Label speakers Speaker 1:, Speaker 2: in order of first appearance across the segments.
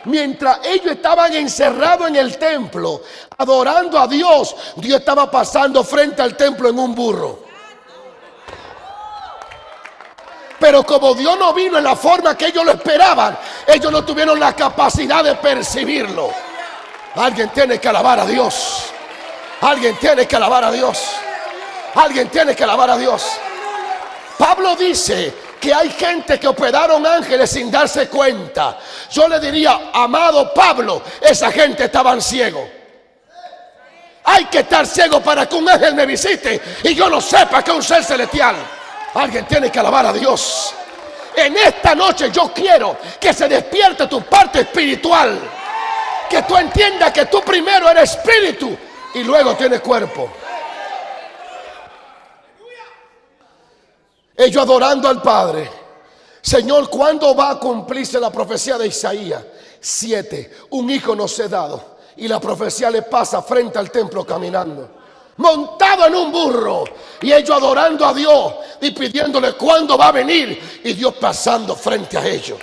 Speaker 1: Mientras ellos estaban encerrados en el templo, adorando a Dios, Dios estaba pasando frente al templo en un burro. Pero como Dios no vino en la forma que ellos lo esperaban, ellos no tuvieron la capacidad de percibirlo. Alguien tiene que alabar a Dios. Alguien tiene que alabar a Dios. Alguien tiene que alabar a Dios. Pablo dice que hay gente que operaron ángeles sin darse cuenta. Yo le diría, amado Pablo, esa gente estaban ciegos. Hay que estar ciego para que un ángel me visite y yo no sepa que es un ser celestial. Alguien tiene que alabar a Dios. En esta noche yo quiero que se despierte tu parte espiritual. Que tú entiendas que tú primero eres espíritu y luego tienes cuerpo. Ellos adorando al Padre. Señor, ¿cuándo va a cumplirse la profecía de Isaías 7? Un hijo nos he dado y la profecía le pasa frente al templo caminando, montado en un burro, y ellos adorando a Dios y pidiéndole cuándo va a venir, y Dios pasando frente a ellos.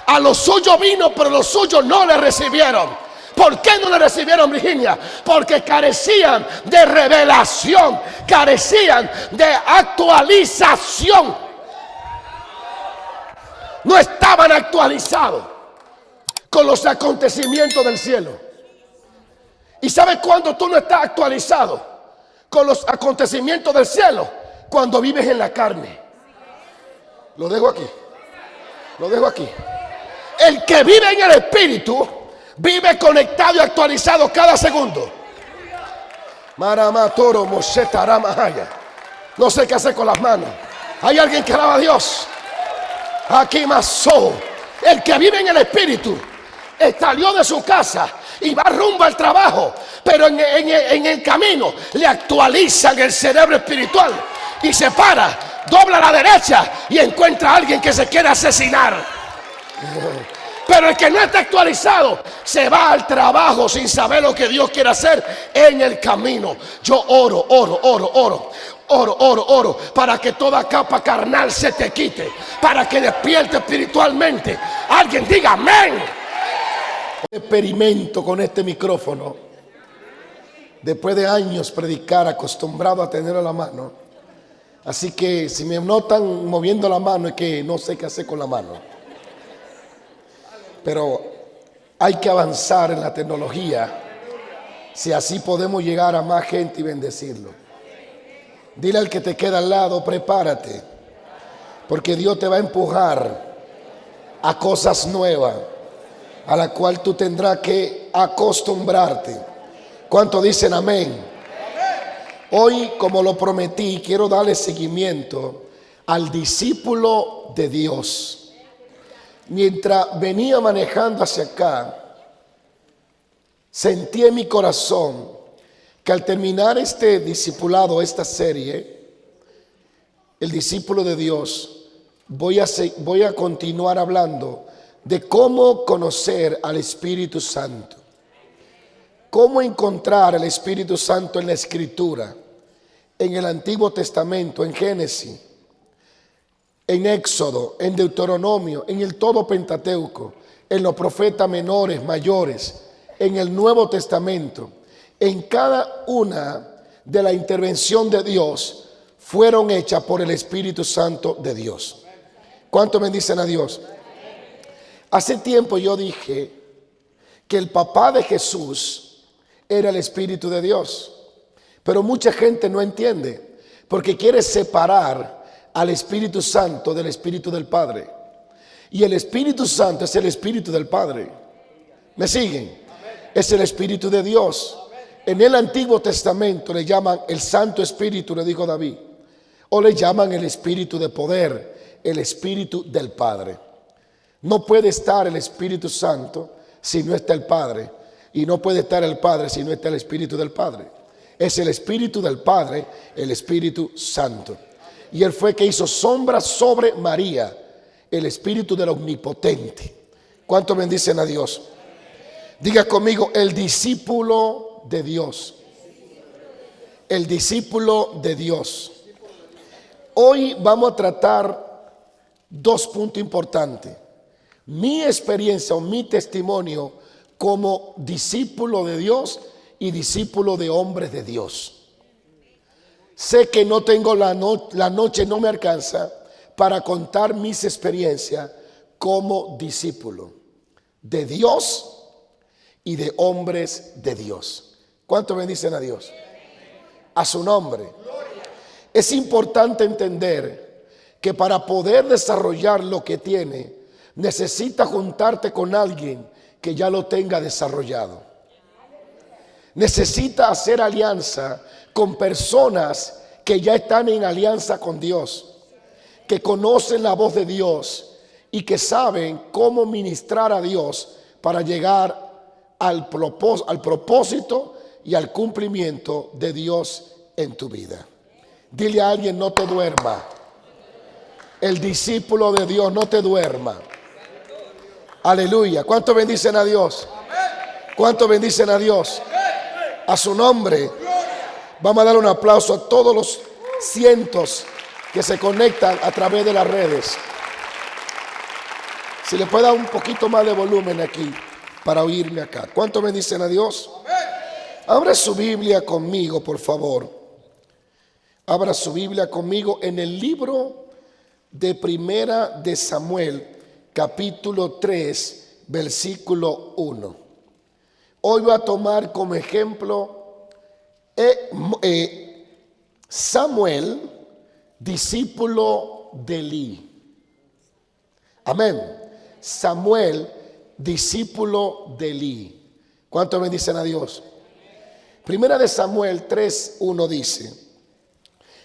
Speaker 1: A los suyos vino, pero los suyos no le recibieron. ¿Por qué no le recibieron, Virginia? Porque carecían de revelación, carecían de actualización. No estaban actualizados con los acontecimientos del cielo. ¿Y sabes cuándo tú no estás actualizado con los acontecimientos del cielo? Cuando vives en la carne. Lo dejo aquí. Lo dejo aquí. El que vive en el espíritu vive conectado y actualizado cada segundo. Maramatoro Mosetaramahaya. No sé qué hacer con las manos. Hay alguien que alaba a Dios. Aquí más. El que vive en el espíritu salió de su casa y va rumbo al trabajo, pero en el camino le actualizan el cerebro espiritual y se para, dobla a la derecha y encuentra a alguien que se quiere asesinar. Pero el que no está actualizado se va al trabajo sin saber lo que Dios quiere hacer en el camino. Yo oro para que toda capa carnal se te quite, para que despierte espiritualmente. Alguien diga amén. Experimento con este micrófono. Después de años predicar, acostumbrado a tenerlo a la mano. Así que si me notan moviendo la mano es que no sé qué hacer con la mano. Pero hay que avanzar en la tecnología, si así podemos llegar a más gente y bendecirlo. Dile al que te queda al lado, prepárate, porque Dios te va a empujar a cosas nuevas, a la cual tú tendrás que acostumbrarte. ¿Cuántos dicen amén? Hoy, como lo prometí, quiero darle seguimiento al discípulo de Dios. Mientras venía manejando hacia acá, sentí en mi corazón que al terminar este discipulado, esta serie, el discípulo de Dios, voy a continuar hablando de cómo conocer al Espíritu Santo. Cómo encontrar al Espíritu Santo en la Escritura, en el Antiguo Testamento, en Génesis, en Éxodo, en Deuteronomio, en el todo Pentateuco, en los profetas menores, mayores, en el Nuevo Testamento. En cada una de la intervención de Dios fueron hechas por el Espíritu Santo de Dios. ¿Cuánto bendicen a Dios? Hace tiempo yo dije que el papá de Jesús era el Espíritu de Dios, pero mucha gente no entiende porque quiere separar al Espíritu Santo del Espíritu del Padre. Y el Espíritu Santo es el Espíritu del Padre. ¿Me siguen? Es el Espíritu de Dios. En el Antiguo Testamento le llaman el Santo Espíritu, le dijo David, o le llaman el Espíritu de poder, el Espíritu del Padre. No puede estar el Espíritu Santo si no está el Padre, y no puede estar el Padre si no está el Espíritu del Padre. Es el Espíritu del Padre, el Espíritu Santo. Y él fue que hizo sombra sobre María, el Espíritu del Omnipotente. ¿Cuánto bendicen a Dios? Diga conmigo, el discípulo de Dios. El discípulo de Dios. Hoy vamos a tratar dos puntos importantes. mi experiencia o mi testimonio como discípulo de Dios y discípulo de hombres de Dios. Sé que no tengo la noche no me alcanza para contar mis experiencias como discípulo de Dios y de hombres de Dios. ¿Cuánto bendicen a Dios? A su nombre. Es importante entender que para poder desarrollar lo que tiene, necesita juntarte con alguien que ya lo tenga desarrollado. Necesita hacer alianza con personas que ya están en alianza con Dios, que conocen la voz de Dios y que saben cómo ministrar a Dios para llegar al propósito y al cumplimiento de Dios en tu vida. Dile a alguien: no te duerma. El discípulo de Dios, no te duerma. Aleluya. ¿Cuánto bendicen a Dios? ¿Cuánto bendicen a Dios? A su nombre. Vamos a dar un aplauso a todos los cientos que se conectan a través de las redes. Si le puede dar un poquito más de volumen aquí para oírme acá. ¿Cuánto bendicen a Dios? Abra su Biblia conmigo, por favor. Abra su Biblia conmigo en el libro de Primera de Samuel, capítulo 3, versículo 1. Hoy voy a tomar como ejemplo Samuel, discípulo de Elí. Amén. Samuel, discípulo de Elí. ¿Cuánto bendicen a Dios? Primera de Samuel 3:1 dice: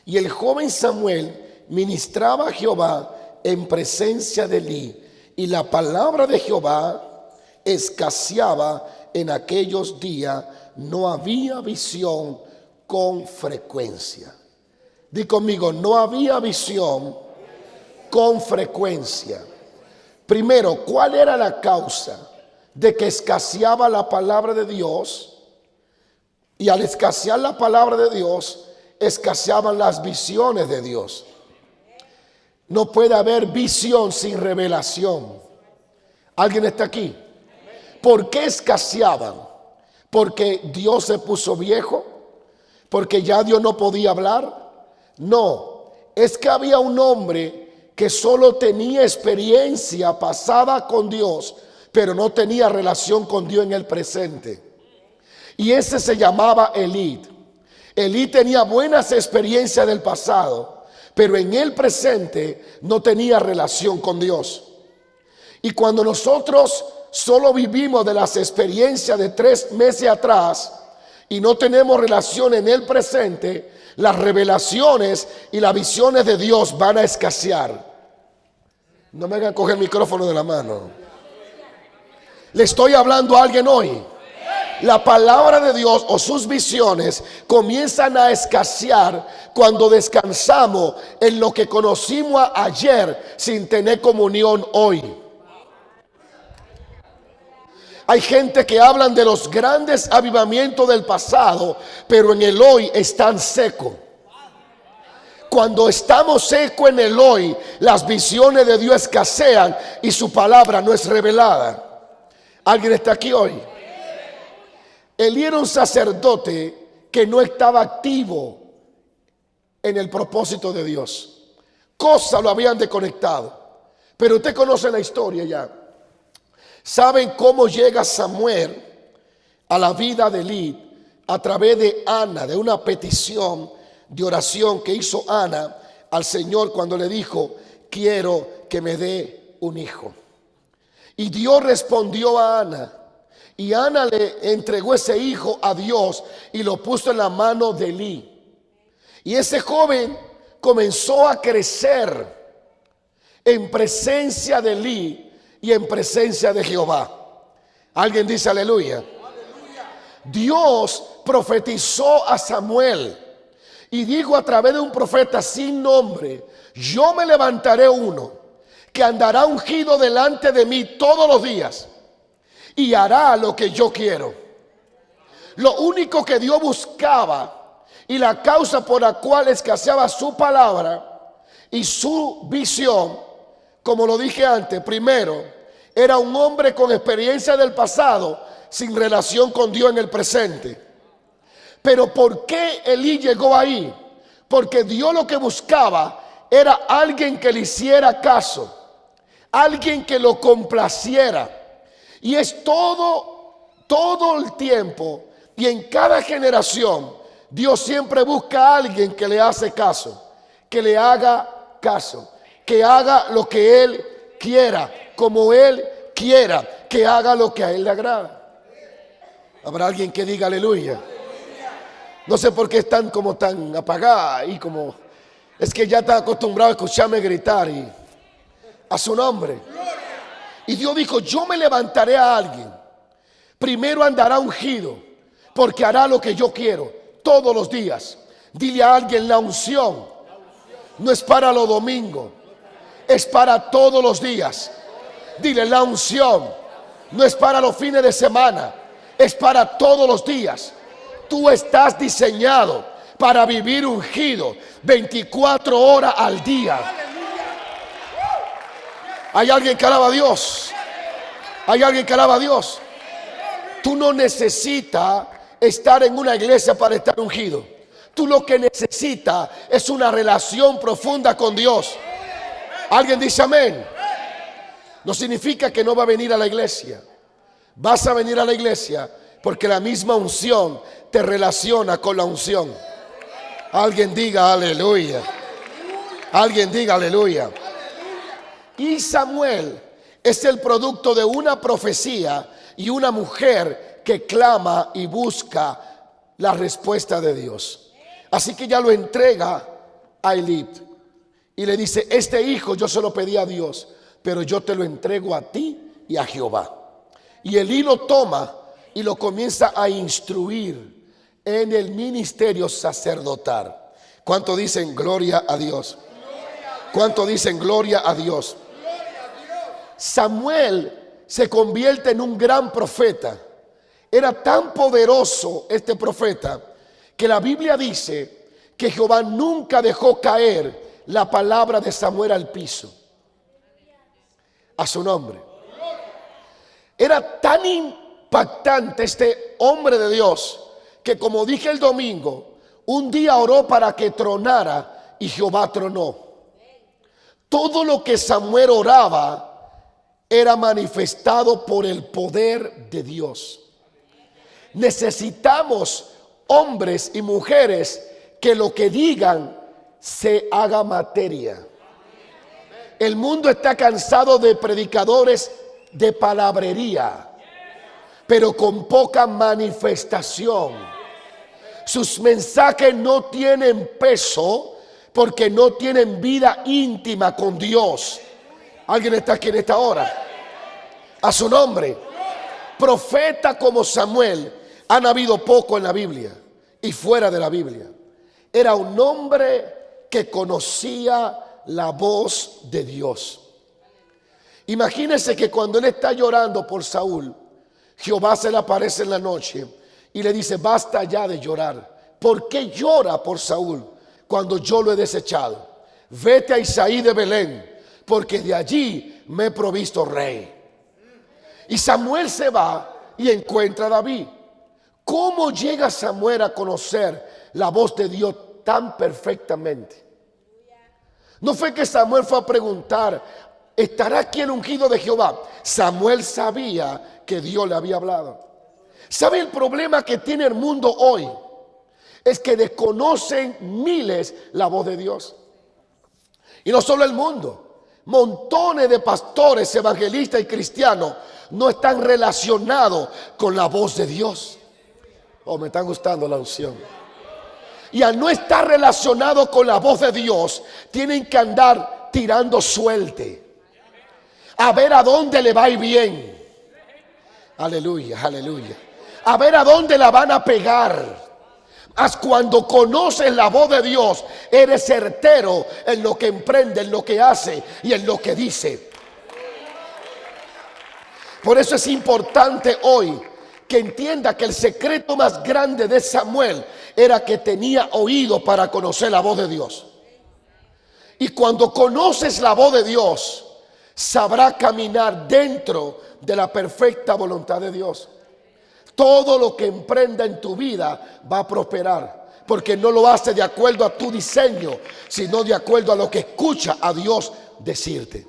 Speaker 1: y el joven Samuel ministraba a Jehová en presencia de Elí, y la palabra de Jehová escaseaba en aquellos días, no había visión con frecuencia. Di conmigo: no había visión con frecuencia. Primero, ¿cuál era la causa de que escaseaba la palabra de Dios? Y al escasear la palabra de Dios, escaseaban las visiones de Dios. No puede haber visión sin revelación. ¿Alguien está aquí? ¿Por qué escaseaban? ¿Porque Dios se puso viejo? ¿Porque ya Dios no podía hablar? No, es que había un hombre que solo tenía experiencia pasada con Dios, pero no tenía relación con Dios en el presente. Y ese se llamaba Elí. Elí tenía buenas experiencias del pasado, pero en el presente no tenía relación con Dios. Y cuando nosotros solo vivimos de las experiencias de 3 meses atrás y no tenemos relación en el presente, las revelaciones y las visiones de Dios van a escasear. No me hagan coger el micrófono de la mano. Le estoy hablando a alguien hoy. La palabra de Dios o sus visiones comienzan a escasear cuando descansamos en lo que conocimos ayer sin tener comunión hoy. Hay gente que hablan de los grandes avivamientos del pasado, pero en el hoy están secos. Cuando estamos secos en el hoy, las visiones de Dios escasean y su palabra no es revelada. ¿Alguien está aquí hoy? Elí era un sacerdote que no estaba activo en el propósito de Dios. Cosas lo habían desconectado. Pero usted conoce la historia ya. ¿Saben cómo llega Samuel a la vida de Elí? A través de Ana, de una petición de oración que hizo Ana al Señor cuando le dijo: quiero que me dé un hijo. Y Dios respondió a Ana. Y Ana le entregó ese hijo a Dios y lo puso en la mano de Elí. Y ese joven comenzó a crecer en presencia de Elí y en presencia de Jehová. Alguien dice aleluya. Dios profetizó a Samuel y dijo a través de un profeta sin nombre: yo me levantaré uno que andará ungido delante de mí todos los días y hará lo que yo quiero. Lo único que Dios buscaba y la causa por la cual escaseaba su palabra y su visión, como lo dije antes, primero, Era un hombre con experiencia del pasado, sin relación con Dios en el presente. Pero ¿por qué Elí llegó ahí? Porque Dios lo que buscaba era alguien que le hiciera caso, alguien que lo complaciera. Y es todo el tiempo y en cada generación, Dios siempre busca a alguien que le hace caso, que le haga caso, que haga lo que Él quiera, como Él quiera, que haga lo que a Él le agrada. Habrá alguien que diga aleluya. No sé por qué están como tan apagadas y como, es que ya están acostumbrados a escucharme gritar y a su nombre. Y Dios dijo, yo me levantaré a alguien. Primero andará ungido, porque hará lo que yo quiero todos los días. Dile a alguien, la unción no es para los domingos, es para todos los días. Dile, la unción no es para los fines de semana, es para todos los días. Tú estás diseñado para vivir ungido 24 horas al día. Hay alguien que alaba a Dios. Hay alguien que alaba a Dios. Tú no necesitas estar en una iglesia para estar ungido. Tú lo que necesitas es una relación profunda con Dios. ¿Alguien dice amén? No significa que no va a venir a la iglesia. Vas a venir a la iglesia porque la misma unción te relaciona con la unción. Alguien diga aleluya. Alguien diga aleluya. Y Samuel es el producto de una profecía y una mujer que clama y busca la respuesta de Dios. Así que ya lo entrega a Elí y le dice, este hijo yo se lo pedí a Dios, pero yo te lo entrego a ti y a Jehová. Y Elí lo toma y lo comienza a instruir en el ministerio sacerdotal. ¿Cuánto dicen gloria a Dios? ¿Cuánto dicen gloria a Dios? Samuel se convierte en un gran profeta. Era tan poderoso este profeta que la Biblia dice que Jehová nunca dejó caer la palabra de Samuel al piso. A su nombre. Era tan impactante este hombre de Dios que, como dije el domingo, un día oró para que tronara y Jehová tronó. Todo lo que Samuel oraba era manifestado por el poder de Dios. Necesitamos hombres y mujeres que lo que digan se haga materia. El mundo está cansado de predicadores de palabrería, pero con poca manifestación. Sus mensajes no tienen peso porque no tienen vida íntima con Dios. ¿Alguien está aquí en esta hora? A su nombre. Profeta como Samuel han habido poco en la Biblia y fuera de la Biblia. Era un hombre que conocía la voz de Dios. Imagínense que cuando él está llorando por Saúl, Jehová se le aparece en la noche y le dice, basta ya de llorar. ¿Por qué llora por Saúl cuando yo lo he desechado? Vete a Isaí de Belén, porque de allí me he provisto rey. Y Samuel se va y encuentra a David. ¿Cómo llega Samuel a conocer la voz de Dios tan perfectamente? No fue que Samuel fue a preguntar, ¿estará aquí el ungido de Jehová? Samuel sabía que Dios le había hablado. ¿Sabe el problema que tiene el mundo hoy? Es que desconocen miles la voz de Dios. Y no solo el mundo. Montones de pastores, evangelistas y cristianos no están relacionados con la voz de Dios. Oh, me está gustando la unción. Y al no estar relacionado con la voz de Dios, tienen que andar tirando suerte, a ver a dónde le va a ir bien. Aleluya, aleluya. A ver a dónde la van a pegar. Cuando conoces la voz de Dios, eres certero en lo que emprende, en lo que hace y en lo que dice. Por eso es importante hoy que entienda que el secreto más grande de Samuel era que tenía oído para conocer la voz de Dios. Y cuando conoces la voz de Dios, sabrá caminar dentro de la perfecta voluntad de Dios. Todo lo que emprenda en tu vida va a prosperar, porque no lo hace de acuerdo a tu diseño, sino de acuerdo a lo que escucha a Dios decirte.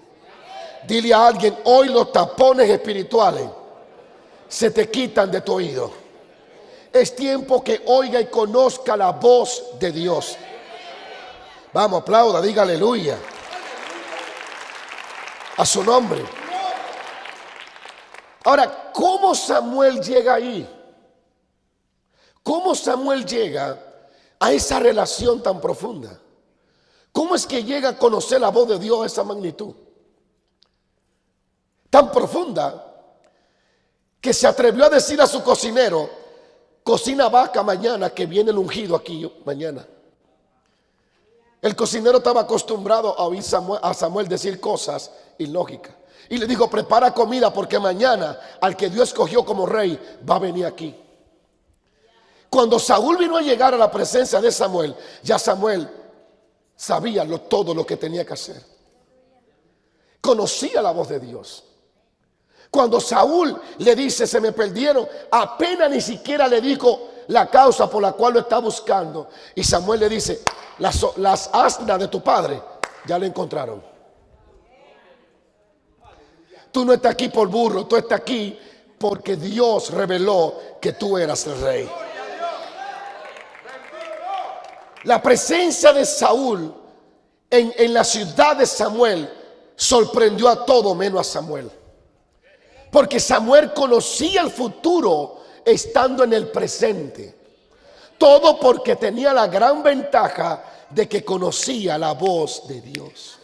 Speaker 1: Dile a alguien: hoy los tapones espirituales se te quitan de tu oído. Es tiempo que oiga y conozca la voz de Dios. Vamos, aplauda, diga aleluya a su nombre. Ahora, ¿cómo Samuel llega ahí? ¿Cómo Samuel llega a esa relación tan profunda? ¿Cómo es que llega a conocer la voz de Dios a esa magnitud? Tan profunda que se atrevió a decir a su cocinero: cocina vaca mañana, que viene el ungido aquí mañana. El cocinero estaba acostumbrado a oír a Samuel decir cosas ilógicas. Y le dijo: prepara comida, porque mañana al que Dios escogió como rey va a venir aquí. Cuando Saúl vino a llegar a la presencia de Samuel, ya Samuel sabía todo lo que tenía que hacer. Conocía la voz de Dios. Cuando Saúl le dice: se me perdieron, apenas ni siquiera le dijo la causa por la cual lo está buscando. Y Samuel le dice: las asnas de tu padre ya lo encontraron. Tú no estás aquí por burro, tú estás aquí porque Dios reveló que tú eras el rey. La presencia de Saúl en la ciudad de Samuel sorprendió a todo menos a Samuel. Porque Samuel conocía el futuro estando en el presente. Todo porque tenía la gran ventaja de que conocía la voz de Dios.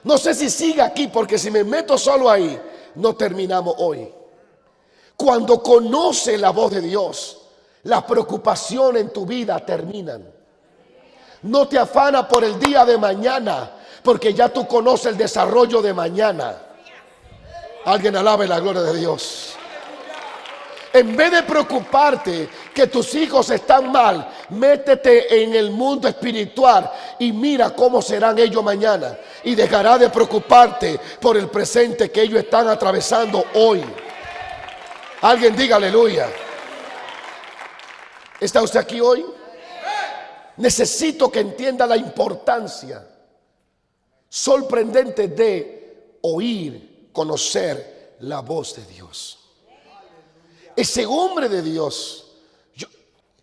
Speaker 1: No sé si sigue aquí, porque si me meto solo ahí, no terminamos hoy. Cuando conoce la voz de Dios, las preocupaciones en tu vida terminan. No te afana por el día de mañana, porque ya tú conoces el desarrollo de mañana. Alguien alabe la gloria de Dios. En vez de preocuparte que tus hijos están mal, métete en el mundo espiritual y mira cómo serán ellos mañana. Y dejará de preocuparte por el presente que ellos están atravesando hoy. Alguien diga aleluya. ¿Está usted aquí hoy? Necesito que entienda la importancia sorprendente de oír, conocer la voz de Dios. Ese hombre de Dios,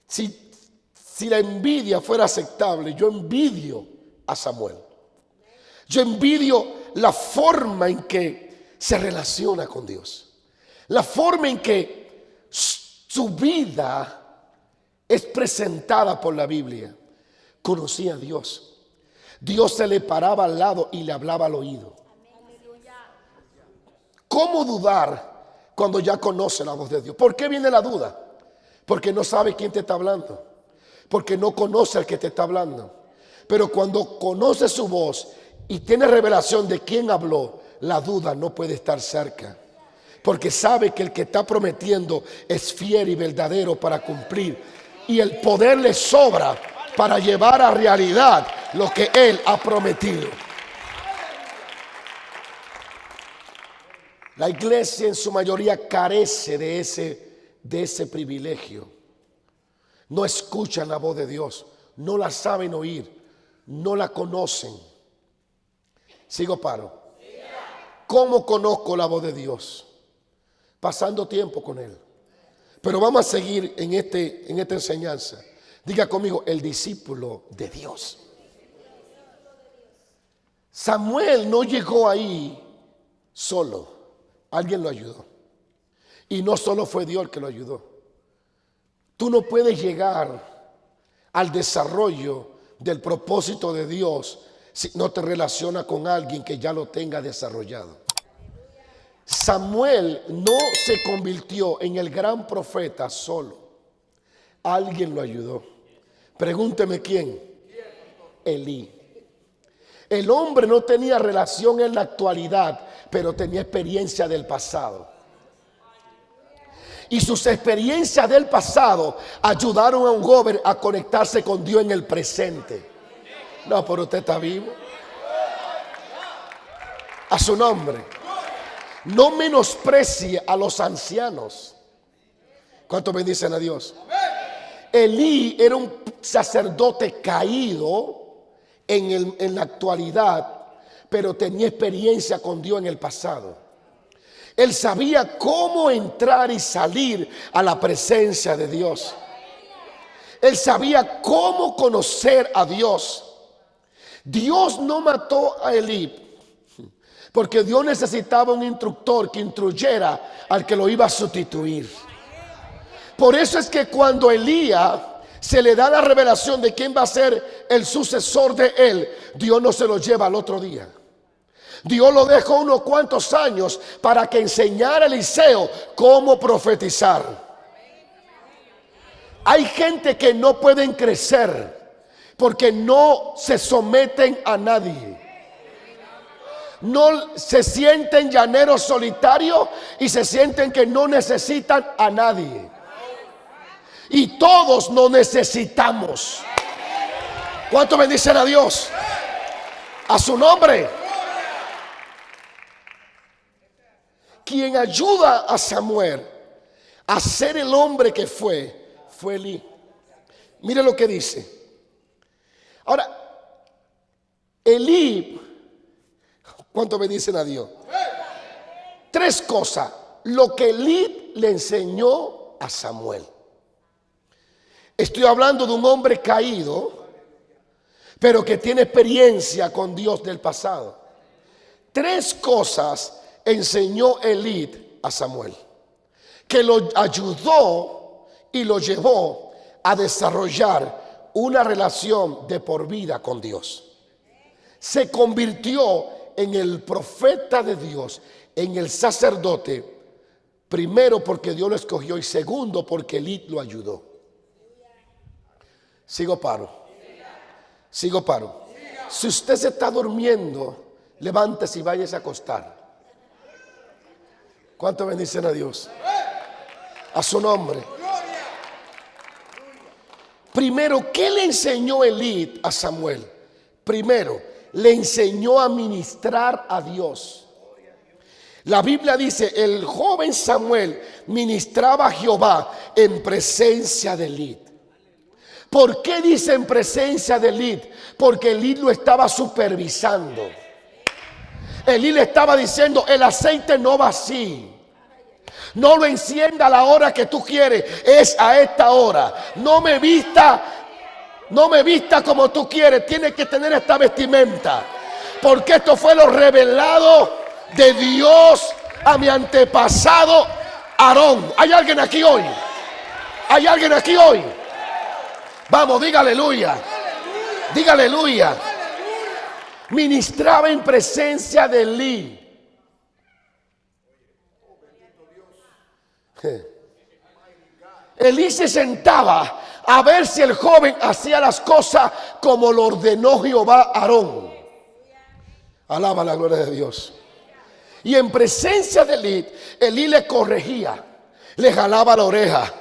Speaker 1: si la envidia fuera aceptable, yo envidio a Samuel. Yo envidio la forma en que se relaciona con Dios, la forma en que su vida es presentada por la Biblia. Conocía a Dios. Dios se le paraba al lado y le hablaba al oído. ¿Cómo dudar cuando ya conoce la voz de Dios? ¿Por qué viene la duda? Porque no sabe quién te está hablando, porque no conoce al que te está hablando. Pero cuando conoce su voz y tiene revelación de quién habló, la duda no puede estar cerca, porque sabe que el que está prometiendo es fiel y verdadero para cumplir, y el poder le sobra para llevar a realidad lo que Él ha prometido. La iglesia en su mayoría carece de ese privilegio. No escuchan la voz de Dios, no la saben oír, no la conocen. Sigo paro. ¿Cómo conozco la voz de Dios? Pasando tiempo con Él. Pero vamos a seguir en esta enseñanza. Diga conmigo: el discípulo de Dios. Samuel no llegó ahí solo. Alguien lo ayudó. Y no solo fue Dios el que lo ayudó. Tú no puedes llegar al desarrollo del propósito de Dios si no te relacionas con alguien que ya lo tenga desarrollado. Samuel no se convirtió en el gran profeta solo. Alguien lo ayudó. Pregúnteme quién. Elí. El hombre no tenía relación en la actualidad, pero tenía experiencia del pasado. Y sus experiencias del pasado ayudaron a un joven a conectarse con Dios en el presente. No, pero usted está vivo. A su nombre. No menosprecie a los ancianos. ¿Cuánto bendicen a Dios? Elí era un sacerdote caído en la actualidad, pero tenía experiencia con Dios en el pasado. Él sabía cómo entrar y salir a la presencia de Dios. Él sabía cómo conocer a Dios. Dios no mató a Elí porque Dios necesitaba un instructor que instruyera al que lo iba a sustituir. Por eso es que cuando Elías se le da la revelación de quién va a ser el sucesor de él, Dios no se lo lleva al otro día. Dios lo dejó unos cuantos años para que enseñara a Eliseo cómo profetizar. Hay gente que no pueden crecer porque no se someten a nadie. No se sienten llaneros solitarios y se sienten que no necesitan a nadie. Y todos nos necesitamos. ¿Cuánto bendicen a Dios? A su nombre. Quien ayuda a Samuel a ser el hombre que fue Elí. Mire lo que dice. Ahora, Elí, ¿cuánto bendicen a Dios? Tres cosas. Lo que Elí le enseñó a Samuel. Estoy hablando de un hombre caído, pero que tiene experiencia con Dios del pasado. Tres cosas enseñó Elí a Samuel, que lo ayudó y lo llevó a desarrollar una relación de por vida con Dios. Se convirtió en el profeta de Dios, en el sacerdote, primero porque Dios lo escogió y segundo porque Elí lo ayudó. Sigo paro. Si usted se está durmiendo, levántese y váyase a acostar. ¿Cuánto bendicen a Dios? A su nombre. Primero, ¿qué le enseñó Elí a Samuel? Primero, le enseñó a ministrar a Dios. La Biblia dice, el joven Samuel ministraba a Jehová en presencia de Elí. ¿Por qué dice en presencia de Elí? Porque Elí lo estaba supervisando. Elí le estaba diciendo, el aceite no va así. No lo encienda a la hora que tú quieres, es a esta hora. No me vista como tú quieres, tienes que tener esta vestimenta. Porque esto fue lo revelado de Dios a mi antepasado Aarón. ¿Hay alguien aquí hoy? ¿Hay alguien aquí hoy? Vamos, diga aleluya. Diga aleluya. Ministraba en presencia de Elí. Elí se sentaba a ver si el joven hacía las cosas como lo ordenó Jehová a Aarón. Alaba la gloria de Dios. Y en presencia de Elí, Elí le corregía, le jalaba la oreja,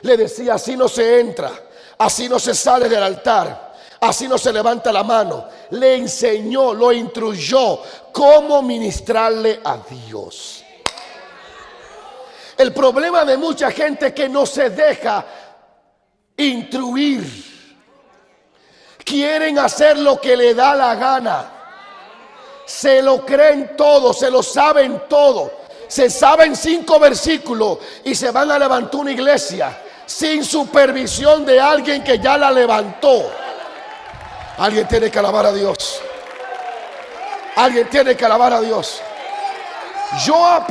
Speaker 1: le decía, así no se entra, así no se sale del altar, así no se levanta la mano. Le enseñó, lo instruyó cómo ministrarle a Dios. El problema de mucha gente es que no se deja instruir. Quieren hacer lo que le da la gana. Se lo creen todo, se lo saben todo. Se saben 5 versículos y se van a levantar una iglesia sin supervisión de alguien que ya la levantó. Alguien tiene que alabar a Dios. Alguien tiene que alabar a Dios. Yo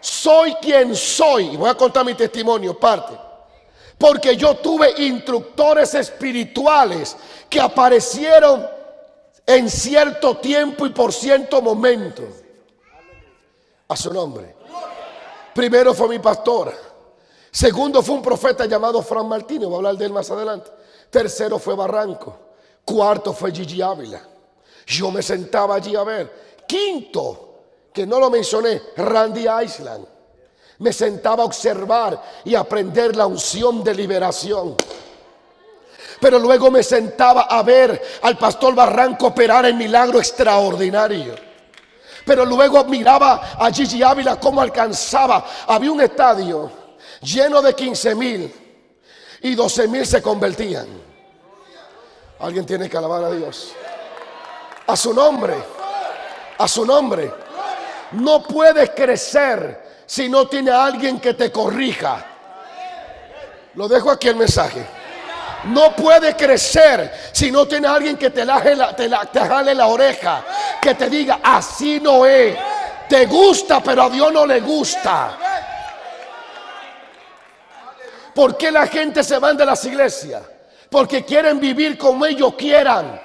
Speaker 1: soy quien soy. Voy a contar mi testimonio, parte. Porque yo tuve instructores espirituales que aparecieron en cierto tiempo y por cierto momento. A su nombre. Primero fue mi pastora. Segundo fue un profeta llamado Fran Martínez. Voy a hablar de él más adelante. Tercero fue Barranco. Cuarto fue Gigi Ávila. Yo me sentaba allí a ver. Quinto, que no lo mencioné, Randy Island. Me sentaba a observar y aprender la unción de liberación. Pero luego me sentaba a ver al pastor Barranco operar en milagro extraordinario. Pero luego miraba a Gigi Ávila cómo alcanzaba. Había un estadio lleno de 15,000 y 12,000 se convertían. Alguien tiene que alabar a Dios. A su nombre. A su nombre. No puedes crecer si no tiene a alguien que te corrija. Lo dejo aquí el mensaje. No puedes crecer si no tiene a alguien que te jale la oreja, que te diga así no es. Te gusta, pero a Dios no le gusta. ¿Por qué la gente se va de las iglesias? Porque quieren vivir como ellos quieran.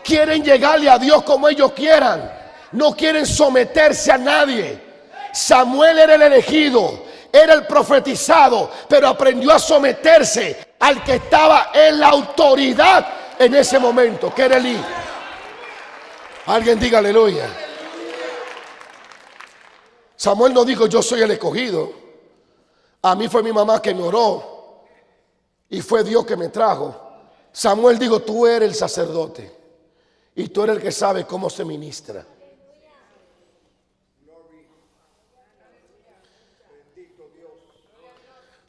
Speaker 1: Quieren llegarle a Dios como ellos quieran. No quieren someterse a nadie. Samuel era el elegido, era el profetizado, pero aprendió a someterse al que estaba en la autoridad en ese momento, que era Elí. Alguien diga aleluya. Samuel no dijo yo soy el escogido. A mí fue mi mamá que me oró y fue Dios que me trajo. Samuel dijo tú eres el sacerdote y tú eres el que sabe cómo se ministra.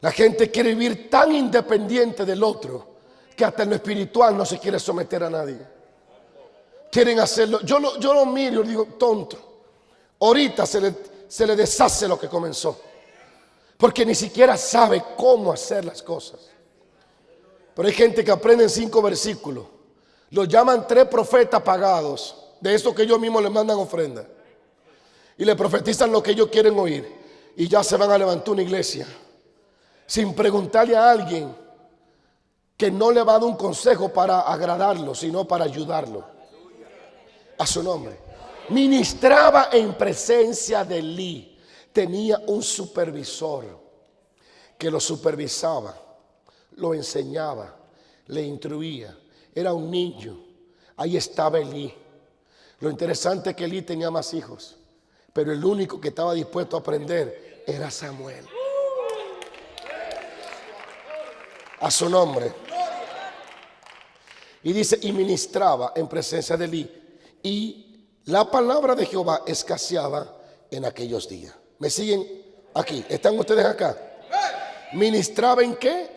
Speaker 1: La gente quiere vivir tan independiente del otro que hasta en lo espiritual no se quiere someter a nadie. Quieren hacerlo. Yo lo miro y digo, tonto. Ahorita se le deshace lo que comenzó. Porque ni siquiera sabe cómo hacer las cosas. Pero hay gente que aprende en 5 versículos. Los llaman 3 profetas pagados. De esos que ellos mismos les mandan ofrenda. Y le profetizan lo que ellos quieren oír. Y ya se van a levantar una iglesia. Sin preguntarle a alguien que no le va a dar un consejo para agradarlo, sino para ayudarlo. A su nombre. Ministraba en presencia de Elí. Tenía un supervisor que lo supervisaba, lo enseñaba, le instruía. Era un niño. Ahí estaba Elí. Lo interesante es que Elí tenía más hijos, pero el único que estaba dispuesto a aprender era Samuel. A su nombre. Y dice, y ministraba en presencia de Elí. Y la palabra de Jehová escaseaba en aquellos días. ¿Me siguen aquí? ¿Están ustedes acá? ¿Ministraba en qué?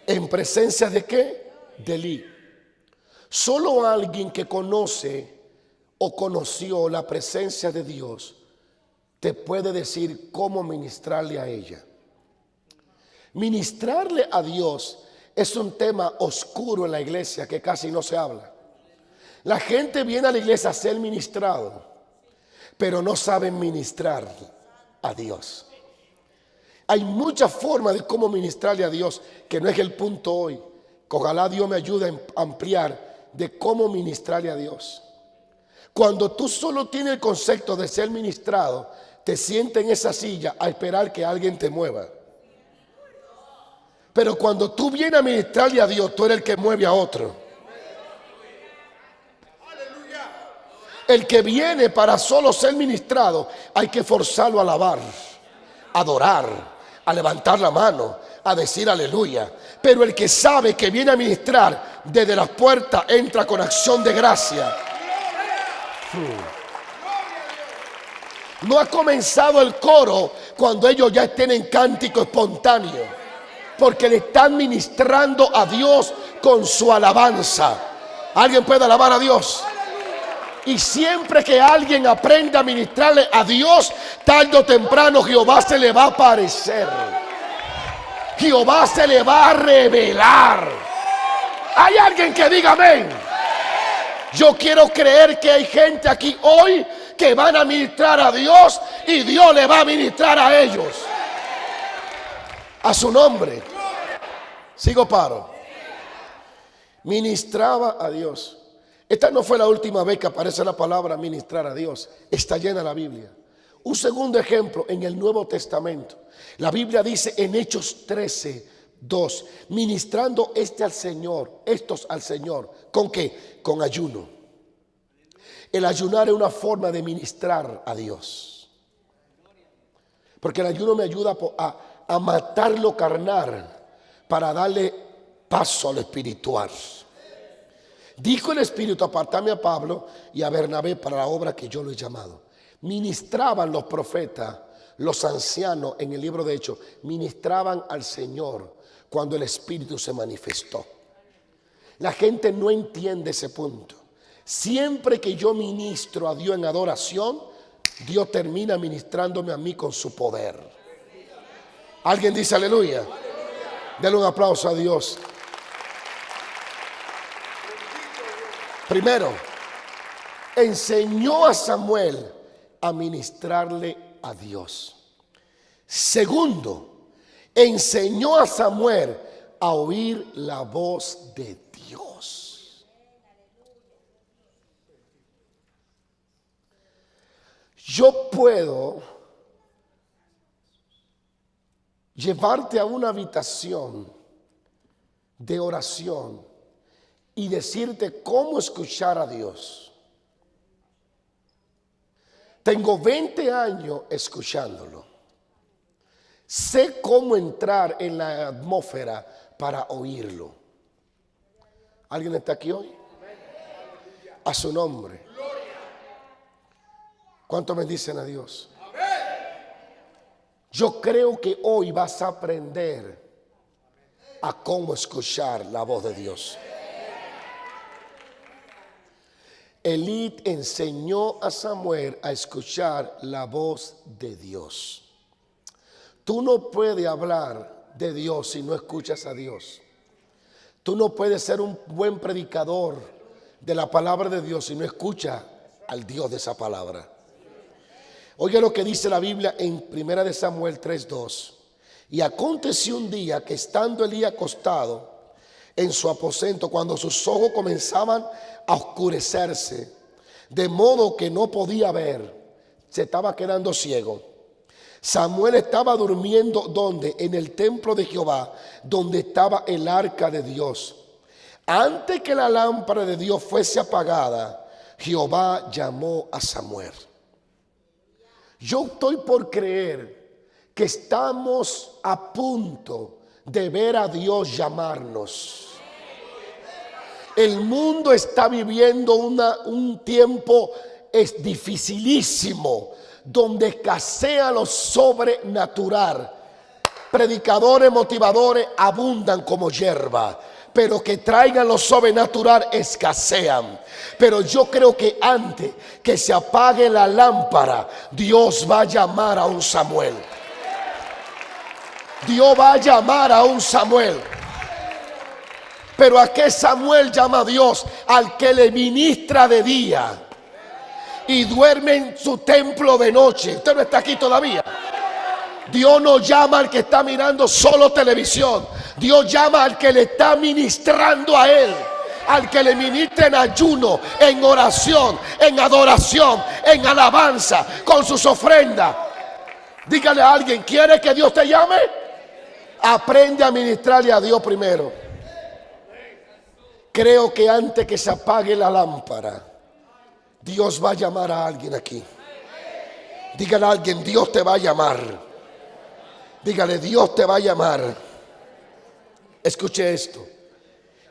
Speaker 1: ¿En presencia de qué? De Elí. Solo alguien que conoce o conoció la presencia de Dios te puede decir cómo ministrarle a ella. Ministrarle a Dios es un tema oscuro en la iglesia que casi no se habla. La gente viene a la iglesia a ser ministrado, pero no saben ministrar a Dios. Hay muchas formas de cómo ministrarle a Dios, que no es el punto hoy. Ojalá Dios me ayude a ampliar de cómo ministrarle a Dios. Cuando tú solo tienes el concepto de ser ministrado, te sientes en esa silla a esperar que alguien te mueva. Pero cuando tú vienes a ministrarle a Dios, tú eres el que mueve a otro. El que viene para solo ser ministrado, hay que forzarlo a alabar, a adorar, a levantar la mano, a decir aleluya. Pero el que sabe que viene a ministrar, desde las puertas entra con acción de gracia. No ha comenzado el coro cuando ellos ya estén en cántico espontáneo, porque le están ministrando a Dios con su alabanza. ¿Alguien puede alabar a Dios? Y siempre que alguien aprenda a ministrarle a Dios, tarde o temprano Jehová se le va a aparecer. Jehová se le va a revelar. ¿Hay alguien que diga amén? Yo quiero creer que hay gente aquí hoy que van a ministrar a Dios y Dios le va a ministrar a ellos. A su nombre. Sigo paro. Ministraba a Dios. Esta no fue la última vez que aparece la palabra ministrar a Dios. Está llena la Biblia. Un segundo ejemplo en el Nuevo Testamento. La Biblia dice en Hechos 13:2, ministrando estos al Señor. ¿Con qué? Con ayuno. El ayunar es una forma de ministrar a Dios. Porque el ayuno me ayuda a matar lo carnal para darle paso a lo espiritual. Dijo el Espíritu: apartadme a Pablo y a Bernabé para la obra que yo lo he llamado. Ministraban los profetas, los ancianos en el libro de Hechos, ministraban al Señor cuando el Espíritu se manifestó. La gente no entiende ese punto. Siempre que yo ministro a Dios en adoración, Dios termina ministrándome a mí con su poder. ¿Alguien dice aleluya? Denle un aplauso a Dios. Primero, enseñó a Samuel a ministrarle a Dios. Segundo, enseñó a Samuel a oír la voz de Dios. Yo puedo llevarte a una habitación de oración y decirte cómo escuchar a Dios. Tengo 20 años escuchándolo. Sé cómo entrar en la atmósfera para oírlo. ¿Alguien está aquí hoy? A su nombre. ¿Cuánto me dicen a Dios? Yo creo que hoy vas a aprender a cómo escuchar la voz de Dios. Elí enseñó a Samuel a escuchar la voz de Dios. Tú no puedes hablar de Dios si no escuchas a Dios. Tú no puedes ser un buen predicador de la palabra de Dios si no escuchas al Dios de esa palabra. Oye lo que dice la Biblia en 1 Samuel 3:2. Y aconteció un día que estando Elí acostado en su aposento, cuando sus ojos comenzaban a oscurecerse, de modo que no podía ver, se estaba quedando ciego. Samuel estaba durmiendo ¿dónde? En el templo de Jehová, donde estaba el arca de Dios. Antes que la lámpara de Dios fuese apagada, Jehová llamó a Samuel. Yo estoy por creer que estamos a punto de ver a Dios llamarnos. El mundo está viviendo un tiempo dificilísimo, donde escasea lo sobrenatural. Predicadores, motivadores abundan como hierba, pero que traigan lo sobrenatural escasean. Pero yo creo que antes que se apague la lámpara, Dios va a llamar a un Samuel. Dios va a llamar a un Samuel. Pero ¿a qué Samuel llama a Dios? Al que le ministra de día y duerme en su templo de noche. Usted no está aquí todavía. Dios no llama al que está mirando solo televisión. Dios llama al que le está ministrando a él. Al que le ministra en ayuno, en oración, en adoración, en alabanza, con sus ofrendas. Dígale a alguien: ¿quiere que Dios te llame? Aprende a ministrarle a Dios primero. Creo que antes que se apague la lámpara, Dios va a llamar a alguien aquí. Dígale a alguien: Dios te va a llamar. Dígale: Dios te va a llamar. Escuche esto.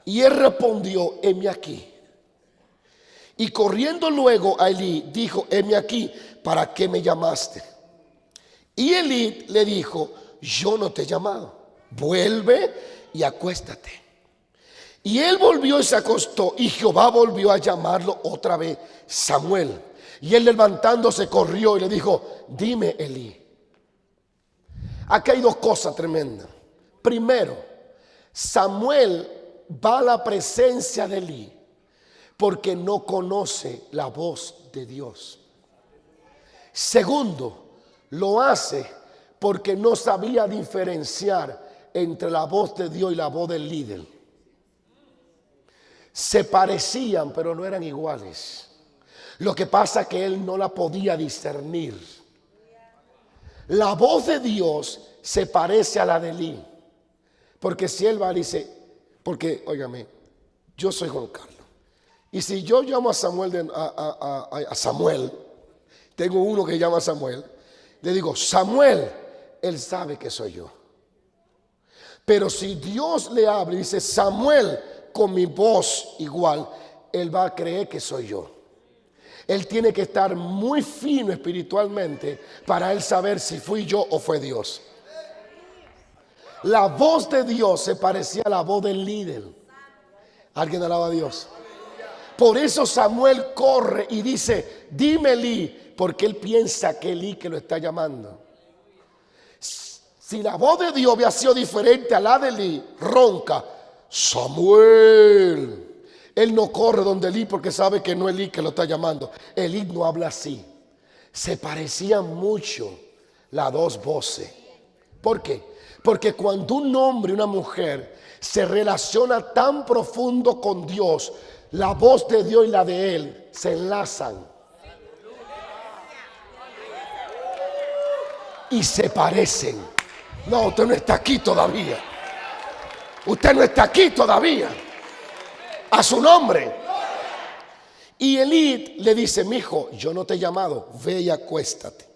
Speaker 1: Y él respondió: heme aquí. Y corriendo luego a Elí, dijo: heme aquí, ¿para qué me llamaste? Y Elí le dijo: yo no te he llamado, vuelve y acuéstate. Y él volvió y se acostó, y Jehová volvió a llamarlo otra vez: Samuel. Y él, levantándose, corrió y le dijo: dime, Elí. Aquí hay dos cosas tremendas. Primero, Samuel va a la presencia de Elí porque no conoce la voz de Dios. Segundo, lo hace porque no sabía diferenciar entre la voz de Dios y la voz del líder. Se parecían, pero no eran iguales. Lo que pasa es que él no la podía discernir. La voz de Dios se parece a la de Elí. Porque si él va y dice, porque, óigame, yo soy Juan Carlos. Y si yo llamo a Samuel, a Samuel, tengo uno que llama a Samuel, le digo: Samuel, él sabe que soy yo. Pero si Dios le habla y dice: Samuel, con mi voz igual, él va a creer que soy yo. Él tiene que estar muy fino espiritualmente para él saber si fui yo o fue Dios. La voz de Dios se parecía a la voz del líder. ¿Alguien alaba a Dios? Por eso Samuel corre y dice, dime Elí, porque él piensa que Elí que lo está llamando. Si la voz de Dios había sido diferente a la de Elí, ronca, Samuel. Él no corre donde Elí porque sabe que no es Elí que lo está llamando. Elí no habla así. Se parecían mucho las dos voces. ¿Por qué? Porque cuando un hombre y una mujer se relaciona tan profundo con Dios, la voz de Dios y la de él se enlazan y se parecen. No, usted no está aquí todavía. Usted no está aquí todavía. A su nombre. Y Elí le dice, mijo, yo no te he llamado, ve y acuéstate.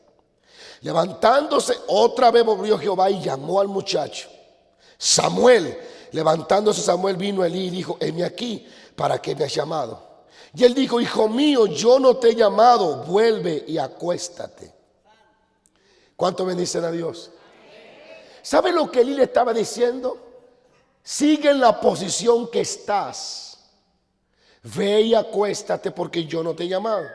Speaker 1: Levantándose, otra vez volvió Jehová y llamó al muchacho. Samuel. Levantándose Samuel vino a Elí y dijo, heme aquí, ¿para qué me has llamado? Y él dijo, hijo mío, yo no te he llamado, vuelve y acuéstate. ¿Cuánto bendicen a Dios? ¿Sabe lo que Elí le estaba diciendo? Sigue en la posición que estás. Ve y acuéstate porque yo no te he llamado.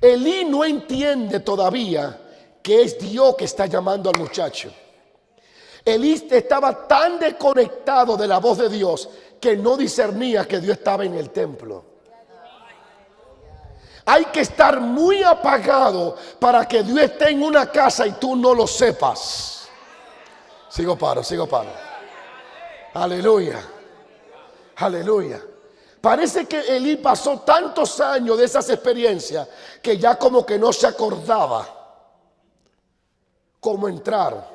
Speaker 1: Elí no entiende todavía que es Dios que está llamando al muchacho. Elí estaba tan desconectado de la voz de Dios que no discernía que Dios estaba en el templo. Hay que estar muy apagado para que Dios esté en una casa y tú no lo sepas. Sigo paro. Aleluya. Aleluya. Parece que Elí pasó tantos años de esas experiencias que ya como que no se acordaba cómo entrar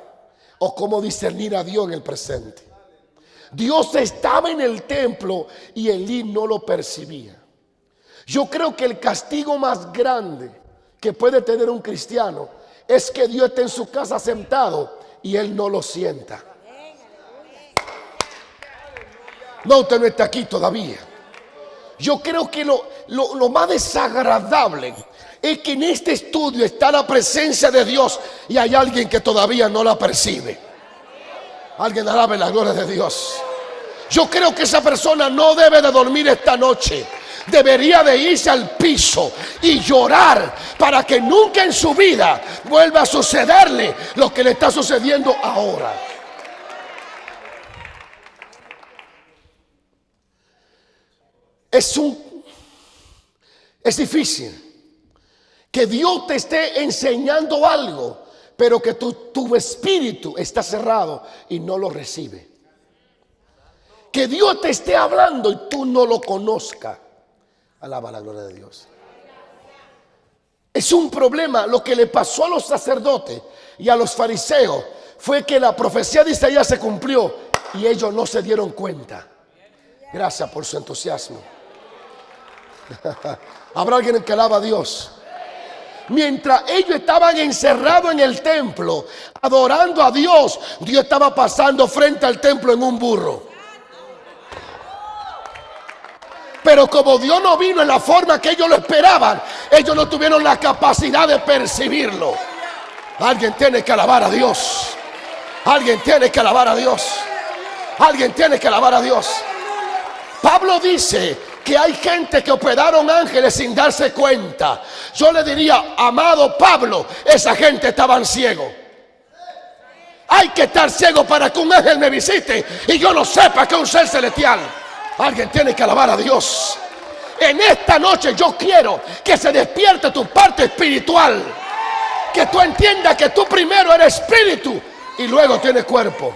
Speaker 1: o cómo discernir a Dios en el presente. Dios estaba en el templo y Elí no lo percibía. Yo creo que el castigo más grande que puede tener un cristiano es que Dios esté en su casa sentado y él no lo sienta. No, usted no está aquí todavía. Yo creo que lo más desagradable es que en este estudio está la presencia de Dios y hay alguien que todavía no la percibe. Alguien alabe la gloria de Dios. Yo creo que esa persona no debe de dormir esta noche. Debería de irse al piso y llorar para que nunca en su vida vuelva a sucederle lo que le está sucediendo ahora. Es difícil que Dios te esté enseñando algo, pero que tu espíritu está cerrado y no lo recibe. Que Dios te esté hablando y tú no lo conozcas. Alaba la gloria de Dios. Es un problema. Lo que le pasó a los sacerdotes y a los fariseos fue que la profecía de Isaías se cumplió y ellos no se dieron cuenta. Gracias por su entusiasmo. Habrá alguien que alaba a Dios. Mientras ellos estaban encerrados en el templo adorando a Dios, Dios estaba pasando frente al templo en un burro. Pero como Dios no vino en la forma que ellos lo esperaban, ellos no tuvieron la capacidad de percibirlo. Alguien tiene que alabar a Dios. Alguien tiene que alabar a Dios. Alguien tiene que alabar a Dios. Pablo dice que hay gente que operaron ángeles sin darse cuenta. Yo le diría, amado Pablo, esa gente estaban ciegos. Hay que estar ciego para que un ángel me visite y yo no sepa que es un ser celestial. Alguien tiene que alabar a Dios. En esta noche yo quiero que se despierte tu parte espiritual. Que tú entiendas que tú primero eres espíritu y luego tienes cuerpo.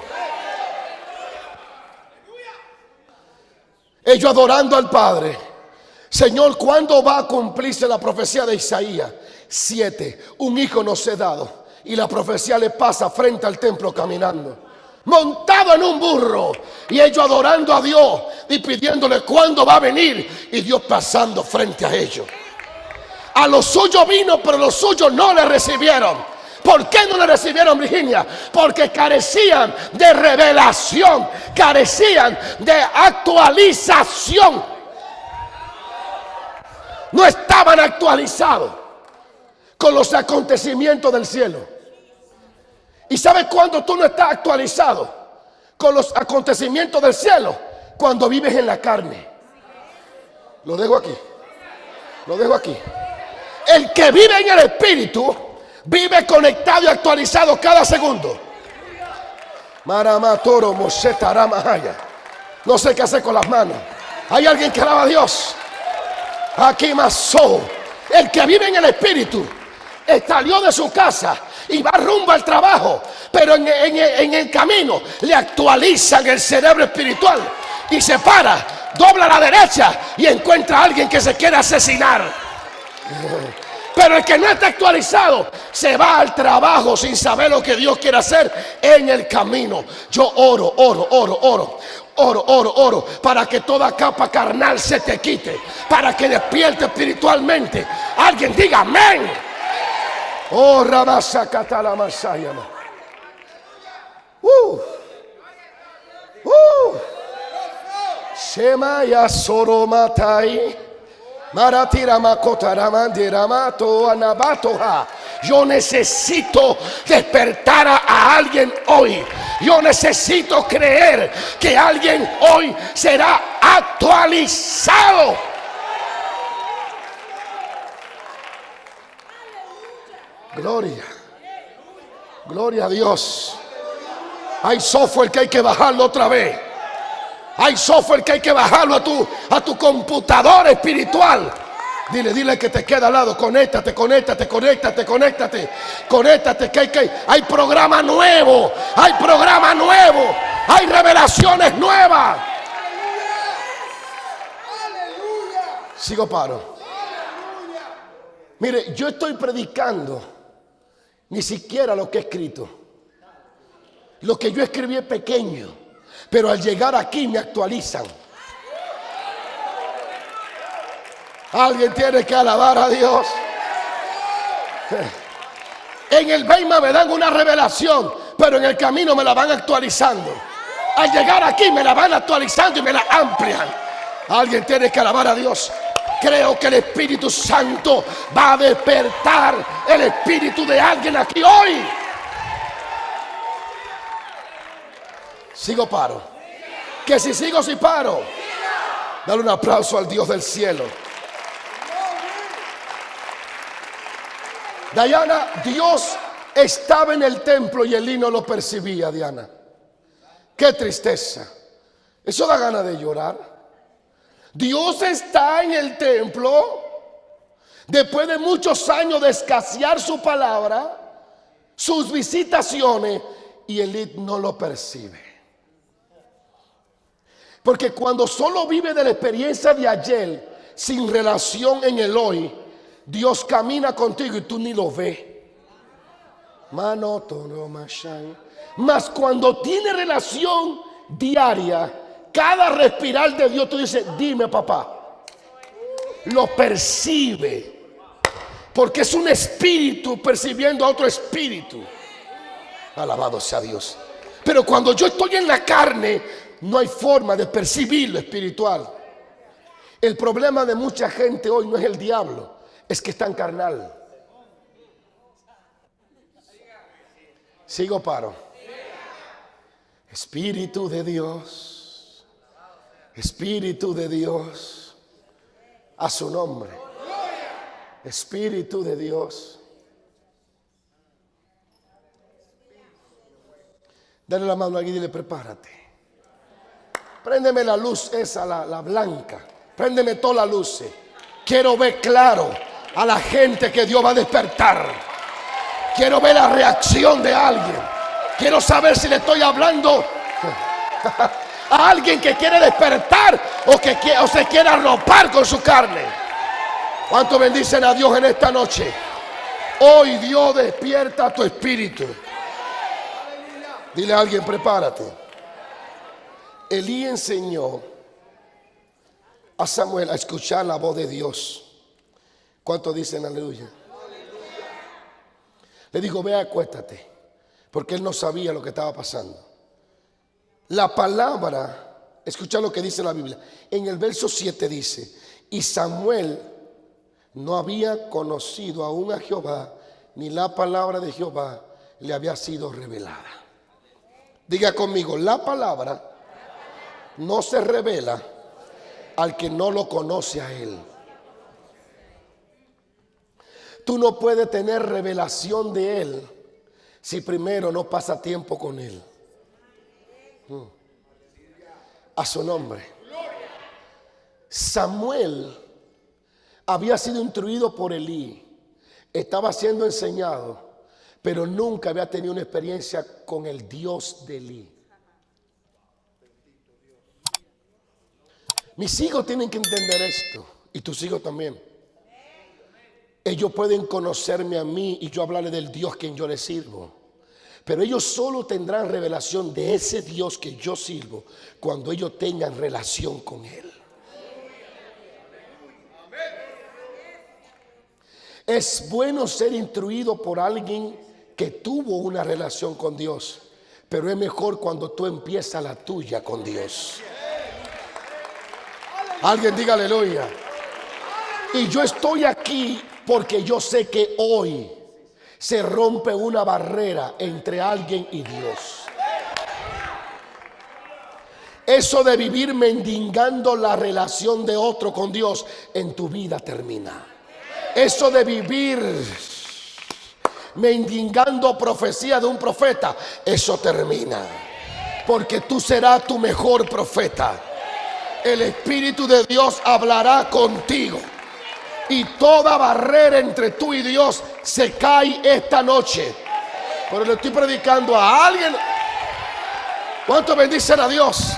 Speaker 1: Ellos adorando al Padre. Señor, ¿cuándo va a cumplirse la profecía de Isaías? 7. Un hijo nos he dado. Y la profecía le pasa frente al templo caminando, montado en un burro. Y ellos adorando a Dios y pidiéndole cuándo va a venir. Y Dios pasando frente a ellos. A los suyos vino, pero los suyos no le recibieron. ¿Por qué no le recibieron, Virginia? Porque carecían de revelación, carecían de actualización. no estaban actualizados con los acontecimientos del cielo. ¿Y sabes cuándo tú no estás actualizado con los acontecimientos del cielo? Cuando vives en la carne. Lo dejo aquí. Lo dejo aquí. El que vive en el Espíritu vive conectado y actualizado cada segundo. Maramatoro Mosetaramahaya. No sé qué hacer con las manos. Hay alguien que alaba a Dios. Aquí más. El que vive en el Espíritu salió de su casa y va rumbo al trabajo, pero en el camino le actualizan el cerebro espiritual y se para, dobla a la derecha y encuentra a alguien que se quiere asesinar. Pero el que no está actualizado se va al trabajo sin saber lo que Dios quiere hacer en el camino. Yo oro para que toda capa carnal se te quite, para que despierte espiritualmente. Alguien diga amén. Oh, Rabasa Catala Masayama. Shemaya Soromatai. Maratira Makotaramandiraamato Anabatoha. Yo necesito despertar a alguien hoy. Yo necesito creer que alguien hoy será actualizado. Gloria. Gloria a Dios. Hay software que hay que bajarlo otra vez. Hay software que hay que bajarlo a tu computadora espiritual. Dile que te queda al lado. Conéctate. Que hay programa nuevo. Hay programa nuevo. Hay revelaciones nuevas. Sigo paro. Mire, yo estoy predicando ni siquiera lo que he escrito. Lo que yo escribí es pequeño, pero al llegar aquí me actualizan. Alguien tiene que alabar a Dios. En el Beima me dan una revelación, pero en el camino me la van actualizando. Al llegar aquí me la van actualizando y me la amplian. Alguien tiene que alabar a Dios. Creo que el Espíritu Santo va a despertar el espíritu de alguien aquí hoy. Sigo paro. Que si sigo, si paro. Dale un aplauso al Dios del cielo. Diana, Dios estaba en el templo y Elí no lo percibía, Diana. Qué tristeza. Eso da ganas de llorar. Dios está en el templo después de muchos años de escasear su palabra, sus visitaciones, y Elí no lo percibe. Porque cuando solo vive de la experiencia de ayer, sin relación en el hoy, Dios camina contigo y tú ni lo ves. Mas cuando tiene relación diaria, cada respirar de Dios, tú dices, dime papá. Lo percibe. Porque es un espíritu percibiendo a otro espíritu. Alabado sea Dios. Pero cuando yo estoy en la carne, no hay forma de percibir lo espiritual. El problema de mucha gente hoy no es el diablo, es que están carnal. Sigo paro. Espíritu de Dios. Espíritu de Dios, a su nombre. Espíritu de Dios. Dale la mano a alguien y dile, prepárate. Préndeme la luz esa, la blanca. Préndeme todas las luces. Quiero ver claro a la gente que Dios va a despertar. Quiero ver la reacción de alguien. Quiero saber si le estoy hablando a alguien que quiere despertar o se quiere arropar con su carne. ¿Cuánto bendicen a Dios en esta noche? Hoy Dios despierta tu espíritu. Dile a alguien, prepárate. Elí enseñó a Samuel a escuchar la voz de Dios. ¿Cuánto dicen aleluya? Le dijo, ve, acuéstate, porque él no sabía lo que estaba pasando. La palabra, escucha lo que dice la Biblia. En el verso 7 dice, y Samuel no había conocido aún a Jehová, ni la palabra de Jehová le había sido revelada. Diga conmigo, la palabra no se revela al que no lo conoce a Él. Tú no puedes tener revelación de Él si primero no pasa tiempo con Él. A su nombre. Samuel había sido instruido por Elí, estaba siendo enseñado, pero nunca había tenido una experiencia con el Dios de Elí. Mis hijos tienen que entender esto, y tus hijos también. Ellos pueden conocerme a mí y yo hablarle del Dios que yo les sirvo, pero ellos solo tendrán revelación de ese Dios que yo sirvo cuando ellos tengan relación con Él. Es bueno ser instruido por alguien que tuvo una relación con Dios, pero es mejor cuando tú empiezas la tuya con Dios. Alguien diga aleluya. Y yo estoy aquí porque yo sé que hoy se rompe una barrera entre alguien y Dios. Eso de vivir mendigando la relación de otro con Dios en tu vida termina. Eso de vivir mendigando profecía de un profeta, eso termina. Porque tú serás tu mejor profeta. El Espíritu de Dios hablará contigo. Y toda barrera entre tú y Dios se cae esta noche. Pero le estoy predicando a alguien. ¿Cuánto bendicen a Dios?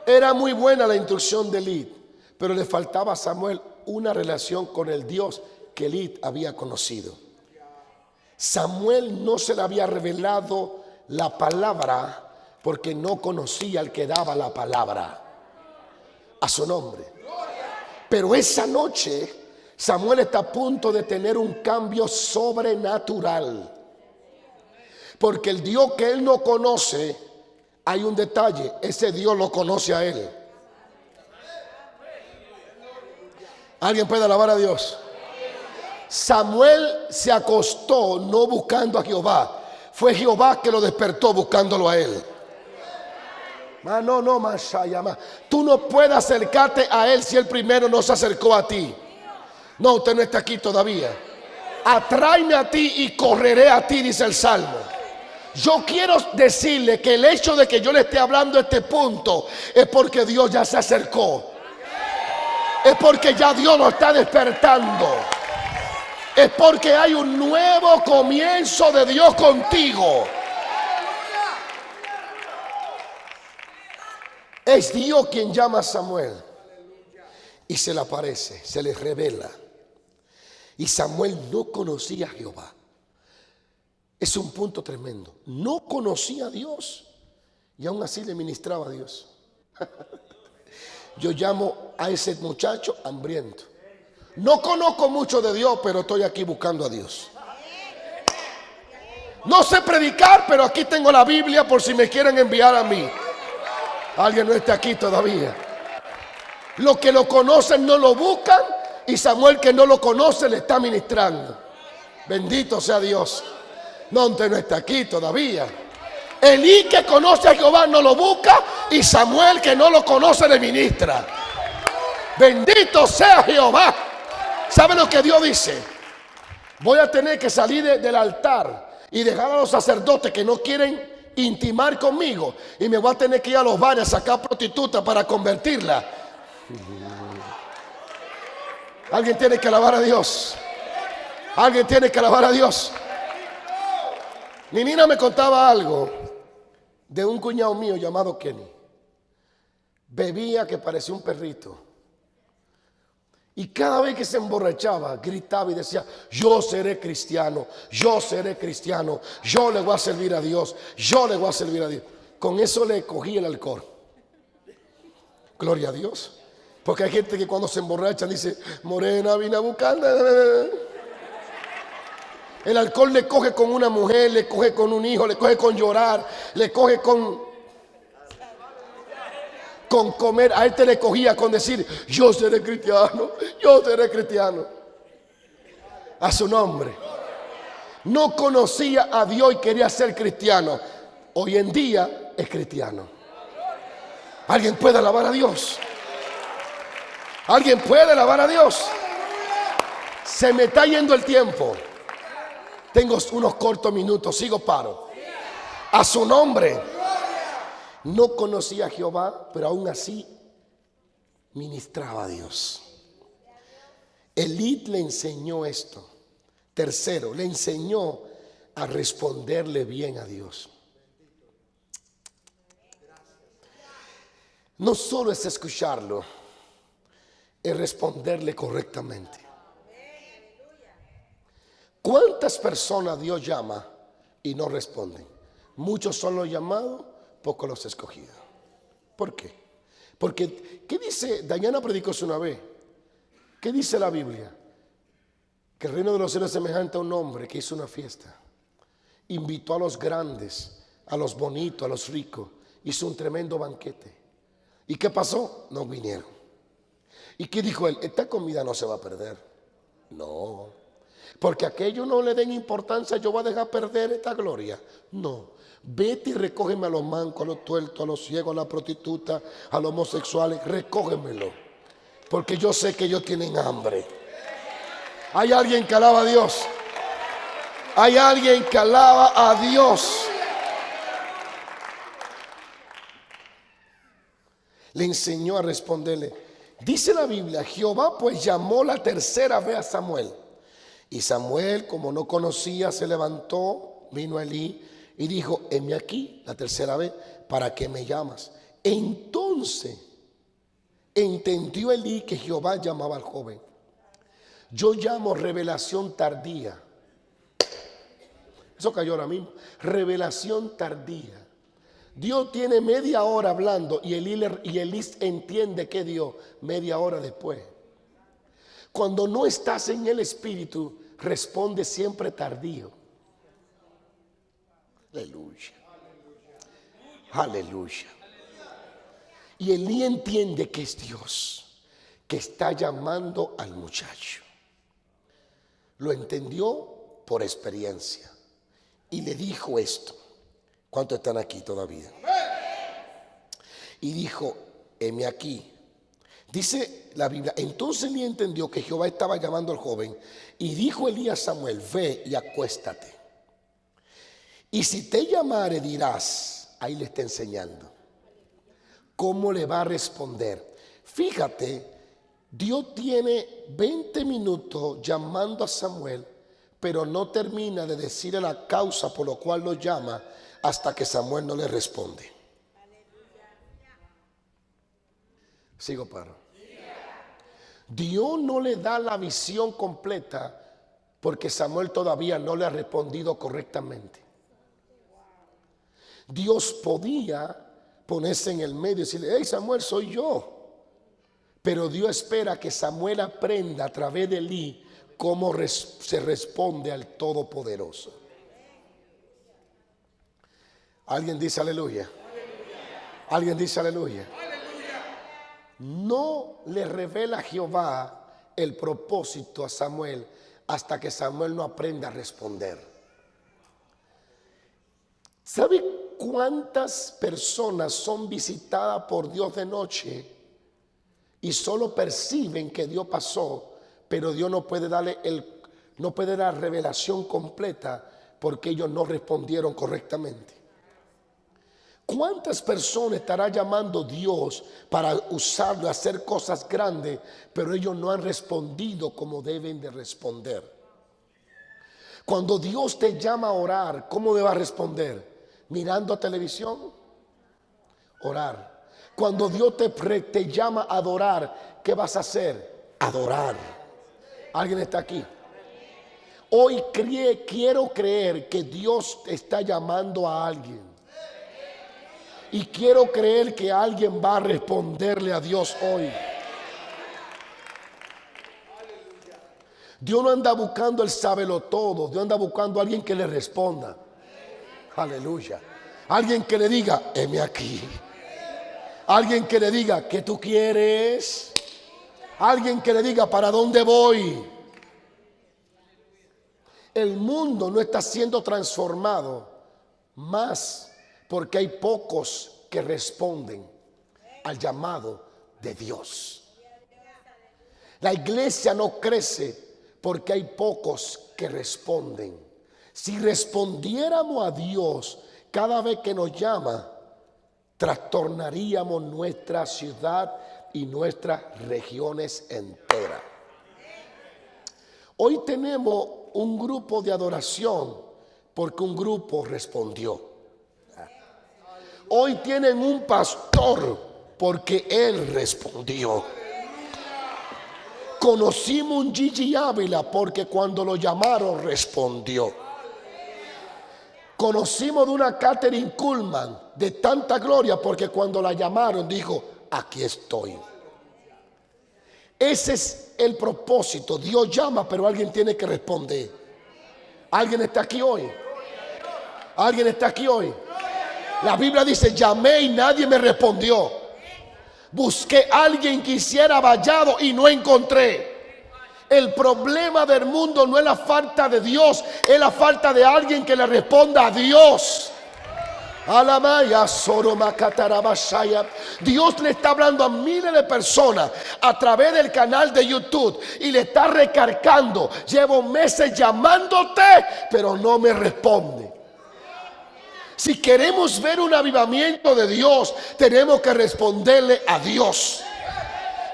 Speaker 1: Era muy buena la instrucción de Elí, pero le faltaba a Samuel una relación con el Dios que Elí había conocido. Samuel no se le había revelado la palabra porque no conocía al que daba la palabra. A su nombre. Pero esa noche Samuel está a punto de tener un cambio sobrenatural, porque el Dios que él no conoce, hay un detalle, ese Dios lo conoce a él. ¿Alguien puede alabar a Dios? Samuel se acostó no buscando a Jehová, fue Jehová que lo despertó buscándolo a él. No, Mashayama. Tú no puedes acercarte a Él si Él primero no se acercó a ti. No, usted no está aquí todavía. Atráeme a ti y correré a ti, dice el Salmo. Yo quiero decirle que el hecho de que yo le esté hablando este punto es porque Dios ya se acercó. Es porque ya Dios lo está despertando. Es porque hay un nuevo comienzo de Dios contigo. Es Dios quien llama a Samuel y se le aparece, se le revela. Y Samuel no conocía a Jehová. Es un punto tremendo. No conocía a Dios y aún así le ministraba a Dios. Yo llamo a ese muchacho hambriento. No conozco mucho de Dios, pero estoy aquí buscando a Dios. No sé predicar, pero aquí tengo la Biblia por si me quieren enviar a mí. Alguien no está aquí todavía. Los que lo conocen no lo buscan y Samuel que no lo conoce le está ministrando. Bendito sea Dios. No, usted no está aquí todavía. Elí que conoce a Jehová no lo busca y Samuel que no lo conoce le ministra. Bendito sea Jehová. ¿Sabe lo que Dios dice? Voy a tener que salir del altar y dejar a los sacerdotes que no quieren intimar conmigo y me voy a tener que ir a los bares a sacar prostitutas para convertirla. Alguien tiene que alabar a Dios. Alguien tiene que alabar a Dios. Mi nina me contaba algo de un cuñado mío llamado Kenny. Bebía que parecía un perrito. Y cada vez que se emborrachaba, gritaba y decía: yo seré cristiano, yo seré cristiano, yo le voy a servir a Dios, yo le voy a servir a Dios. Con eso le cogí el alcohol. Gloria a Dios. Porque hay gente que cuando se emborracha dice: morena, vine a buscar. El alcohol le coge con una mujer, le coge con un hijo, le coge con llorar, le coge con con comer. A él te le cogía con decir: yo seré cristiano, yo seré cristiano. A su nombre. No conocía a Dios y quería ser cristiano. Hoy en día es cristiano. ¿Alguien puede alabar a Dios? ¿Alguien puede alabar a Dios? Se me está yendo el tiempo. Tengo unos cortos minutos, sigo paro. A su nombre. No conocía a Jehová, pero aún así ministraba a Dios. Elí le enseñó esto. Tercero, le enseñó a responderle bien a Dios. No solo es escucharlo, es responderle correctamente. ¿Cuántas personas Dios llama y no responden? Muchos son los llamados, pocos los escogidos. ¿Por qué? Porque, ¿qué dice? Dayana predicó eso una vez. ¿Qué dice la Biblia? Que el reino de los cielos es semejante a un hombre que hizo una fiesta. Invitó a los grandes, a los bonitos, a los ricos. Hizo un tremendo banquete. ¿Y qué pasó? No vinieron. ¿Y qué dijo él? Esta comida no se va a perder. No. Porque aquello no le den importancia, yo voy a dejar perder esta gloria. No. Vete y recógeme a los mancos, a los tuertos, a los ciegos, a la prostituta, a los homosexuales. Recógemelo. Porque yo sé que ellos tienen hambre. Hay alguien que alaba a Dios. Hay alguien que alaba a Dios. Le enseñó a responderle. Dice la Biblia: Jehová pues llamó la tercera vez a Samuel. Y Samuel, como no conocía, se levantó, vino a Elí y dijo: heme aquí la tercera vez, ¿para qué me llamas? Entonces entendió Elí que Jehová llamaba al joven. Yo llamo revelación tardía. Eso cayó ahora mismo. Revelación tardía. Dios tiene media hora hablando y Elí entiende que Dios media hora después. Cuando no estás en el Espíritu, responde siempre tardío. Aleluya. Aleluya. Y Elí entiende que es Dios que está llamando al muchacho. Lo entendió por experiencia y le dijo esto. ¿Cuántos están aquí todavía? Y dijo: heme aquí. Dice la Biblia: entonces Elí entendió que Jehová estaba llamando al joven. Y dijo Elí a Samuel: ve y acuéstate. Y si te llamare dirás. Ahí le está enseñando cómo le va a responder. Fíjate, Dios tiene 20 minutos llamando a Samuel, pero no termina de decirle la causa por la cual lo llama hasta que Samuel no le responde. Sigo paro. Dios no le da la visión completa porque Samuel todavía no le ha respondido correctamente. Dios podía ponerse en el medio y decirle: hey Samuel, soy yo. Pero Dios espera que Samuel aprenda a través de Elí cómo se responde al Todopoderoso. ¿Alguien dice aleluya? ¿Alguien dice aleluya? No le revela Jehová el propósito a Samuel hasta que Samuel no aprenda a responder. ¿Sabe cuántas personas son visitadas por Dios de noche y solo perciben que Dios pasó, pero Dios no puede no puede dar revelación completa porque ellos no respondieron correctamente? ¿Cuántas personas estará llamando Dios para usarlo, hacer cosas grandes, pero ellos no han respondido como deben de responder? Cuando Dios te llama a orar, ¿cómo le va a responder? ¿Mirando televisión? Orar. Cuando Dios te llama a adorar, ¿qué vas a hacer? Adorar. ¿Alguien está aquí? Hoy quiero creer que Dios está llamando a alguien. Y quiero creer que alguien va a responderle a Dios hoy. Dios no anda buscando el sabelotodo. Dios anda buscando a alguien que le responda. Aleluya. Alguien que le diga: heme aquí. Alguien que le diga, ¿qué tú quieres? Alguien que le diga, ¿para dónde voy? El mundo no está siendo transformado más porque hay pocos que responden al llamado de Dios. La iglesia no crece porque hay pocos que responden. Si respondiéramos a Dios cada vez que nos llama, trastornaríamos nuestra ciudad y nuestras regiones enteras. Hoy tenemos un grupo de adoración porque un grupo respondió. Hoy tienen un pastor porque él respondió. Conocimos un Gigi Ávila porque cuando lo llamaron respondió. Conocimos de una Catherine Kuhlman de tanta gloria porque cuando la llamaron dijo, aquí estoy. Ese es el propósito. Dios llama, pero alguien tiene que responder. ¿Alguien está aquí hoy? ¿Alguien está aquí hoy? La Biblia dice, llamé y nadie me respondió. Busqué a alguien que hiciera vallado y no encontré. El problema del mundo no es la falta de Dios, es la falta de alguien que le responda a Dios. Dios le está hablando a miles de personas a través del canal de YouTube y le está recargando. Llevo meses llamándote, pero no me responde. Si queremos ver un avivamiento de Dios, tenemos que responderle a Dios.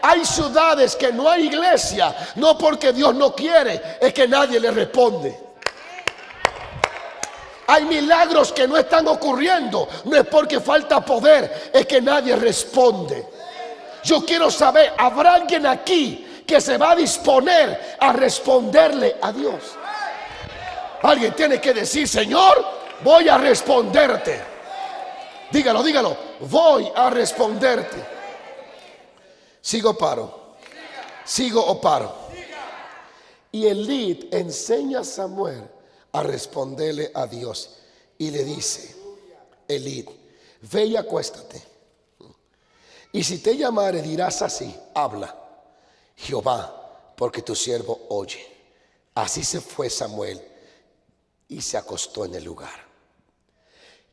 Speaker 1: Hay ciudades que no hay iglesia, no porque Dios no quiere, es que nadie le responde. Hay milagros que no están ocurriendo, no es porque falta poder, es que nadie responde. Yo quiero saber, ¿habrá alguien aquí que se va a disponer a responderle a Dios? Alguien tiene que decir, Señor, voy a responderte. Dígalo, dígalo, voy a responderte. ¿Sigo o paro? ¿Sigo o paro? Y Elí enseña a Samuel a responderle a Dios y le dice, Elí, ve y acuéstate. Y si te llamare dirás así, habla, Jehová, porque tu siervo oye. Así se fue Samuel y se acostó en el lugar.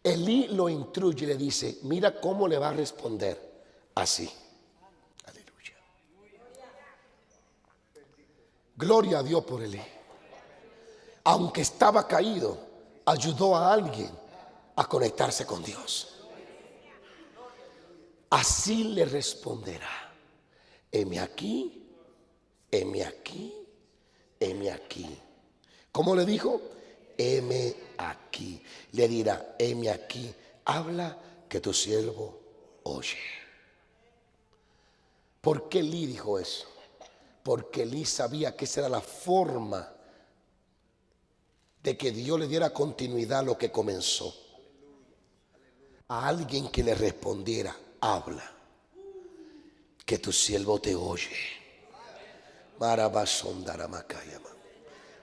Speaker 1: Elí lo instruye y le dice, mira cómo le va a responder, así. Gloria a Dios por Elí. Aunque estaba caído, ayudó a alguien a conectarse con Dios. Así le responderá. Heme aquí, heme aquí, heme aquí. ¿Cómo le dijo? Heme aquí. Le dirá, heme aquí. Habla que tu siervo oye. ¿Por qué Elí dijo eso? Porque Elí sabía que esa era la forma de que Dios le diera continuidad a lo que comenzó. A alguien que le respondiera, habla, que tu siervo te oye.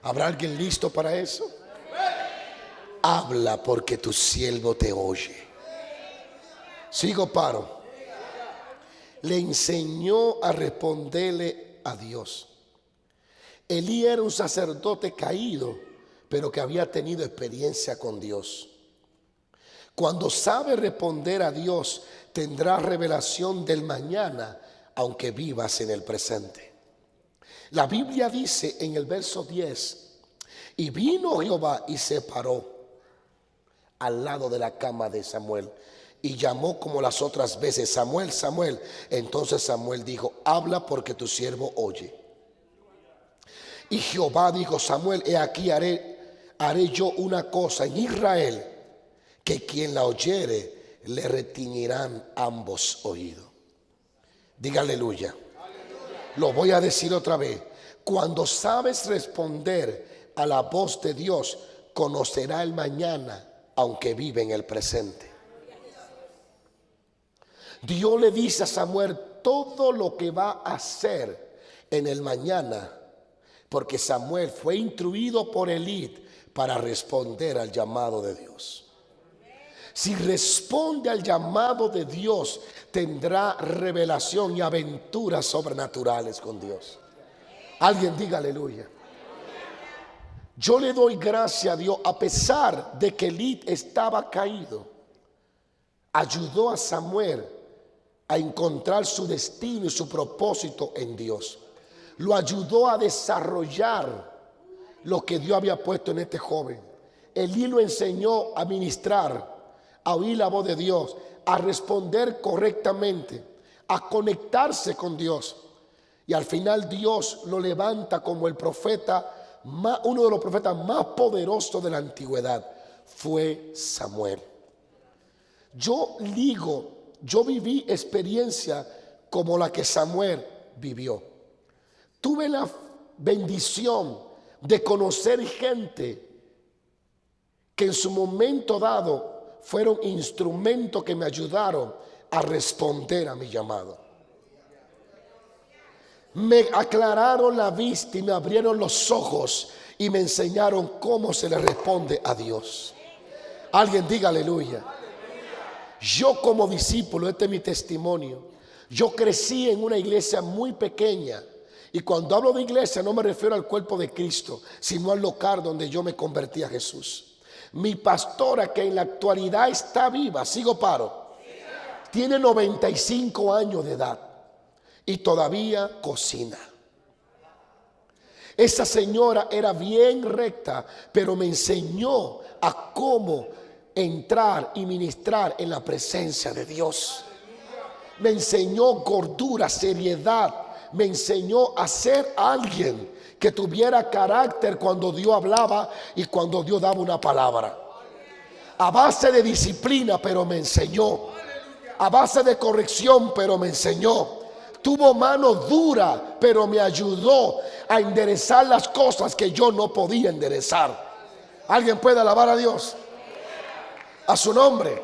Speaker 1: ¿Habrá alguien listo para eso? Habla porque tu siervo te oye. Sigo, paro. Le enseñó a responderle a Dios. Elí era un sacerdote caído, pero que había tenido experiencia con Dios. Cuando sabe responder a Dios, tendrá revelación del mañana, aunque vivas en el presente. La Biblia dice en el verso 10, y vino Jehová y se paró al lado de la cama de Samuel y llamó como las otras veces, Samuel, Samuel. Entonces Samuel dijo, habla porque tu siervo oye. Y Jehová dijo, Samuel, he aquí haré yo una cosa en Israel, que quien la oyere le retiñirán ambos oídos. Diga aleluya. Lo voy a decir otra vez. Cuando sabes responder a la voz de Dios, conocerá el mañana, aunque vive en el presente. Dios le dice a Samuel todo lo que va a hacer en el mañana, porque Samuel fue instruido por Elí para responder al llamado de Dios. si responde al llamado de Dios, tendrá revelación y aventuras sobrenaturales con Dios. Alguien diga aleluya. Yo le doy gracias a Dios, a pesar de que Elí estaba caído, ayudó a Samuel a encontrar su destino y su propósito en Dios. Lo ayudó a desarrollar lo que Dios había puesto en este joven. Elí lo enseñó a ministrar, a oír la voz de Dios, a responder correctamente, a conectarse con Dios. Y al final Dios lo levanta como el profeta, uno de los profetas más poderosos de la antigüedad. Fue Samuel. Yo viví experiencia como la que Samuel vivió. Tuve la bendición de conocer gente que en su momento dado fueron instrumentos que me ayudaron a responder a mi llamado. Me aclararon la vista y me abrieron los ojos y me enseñaron cómo se le responde a Dios. Alguien diga aleluya. Yo como discípulo, este es mi testimonio. Yo crecí en una iglesia muy pequeña. Y cuando hablo de iglesia no me refiero al cuerpo de Cristo, sino al local donde yo me convertí a Jesús. Mi pastora, que en la actualidad está viva, tiene 95 años de edad y todavía cocina. Esa señora era bien recta, pero me enseñó a cómo entrar y ministrar en la presencia de Dios. Me enseñó gordura, seriedad. Me enseñó a ser alguien que tuviera carácter cuando Dios hablaba y cuando Dios daba una palabra. A base de disciplina, pero me enseñó. A base de corrección, pero me enseñó. Tuvo mano dura, pero me ayudó a enderezar las cosas que yo no podía enderezar. ¿Alguien puede alabar a Dios? A su nombre.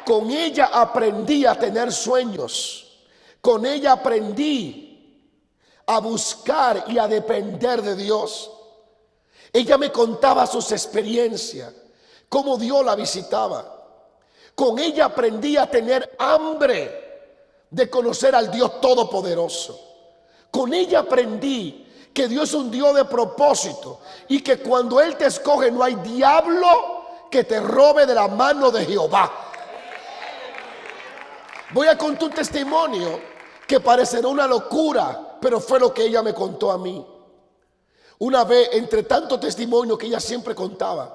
Speaker 1: Con ella aprendí a tener sueños. Con ella aprendí a buscar y a depender de Dios. Ella me contaba sus experiencias, cómo Dios la visitaba. Con ella aprendí a tener hambre de conocer al Dios Todopoderoso. Con ella aprendí que Dios es un Dios de propósito y que cuando Él te escoge no hay diablo que te robe de la mano de Jehová. Voy a contar un testimonio que parecerá una locura, pero fue lo que ella me contó a mí. Una vez, entre tantos testimonios que ella siempre contaba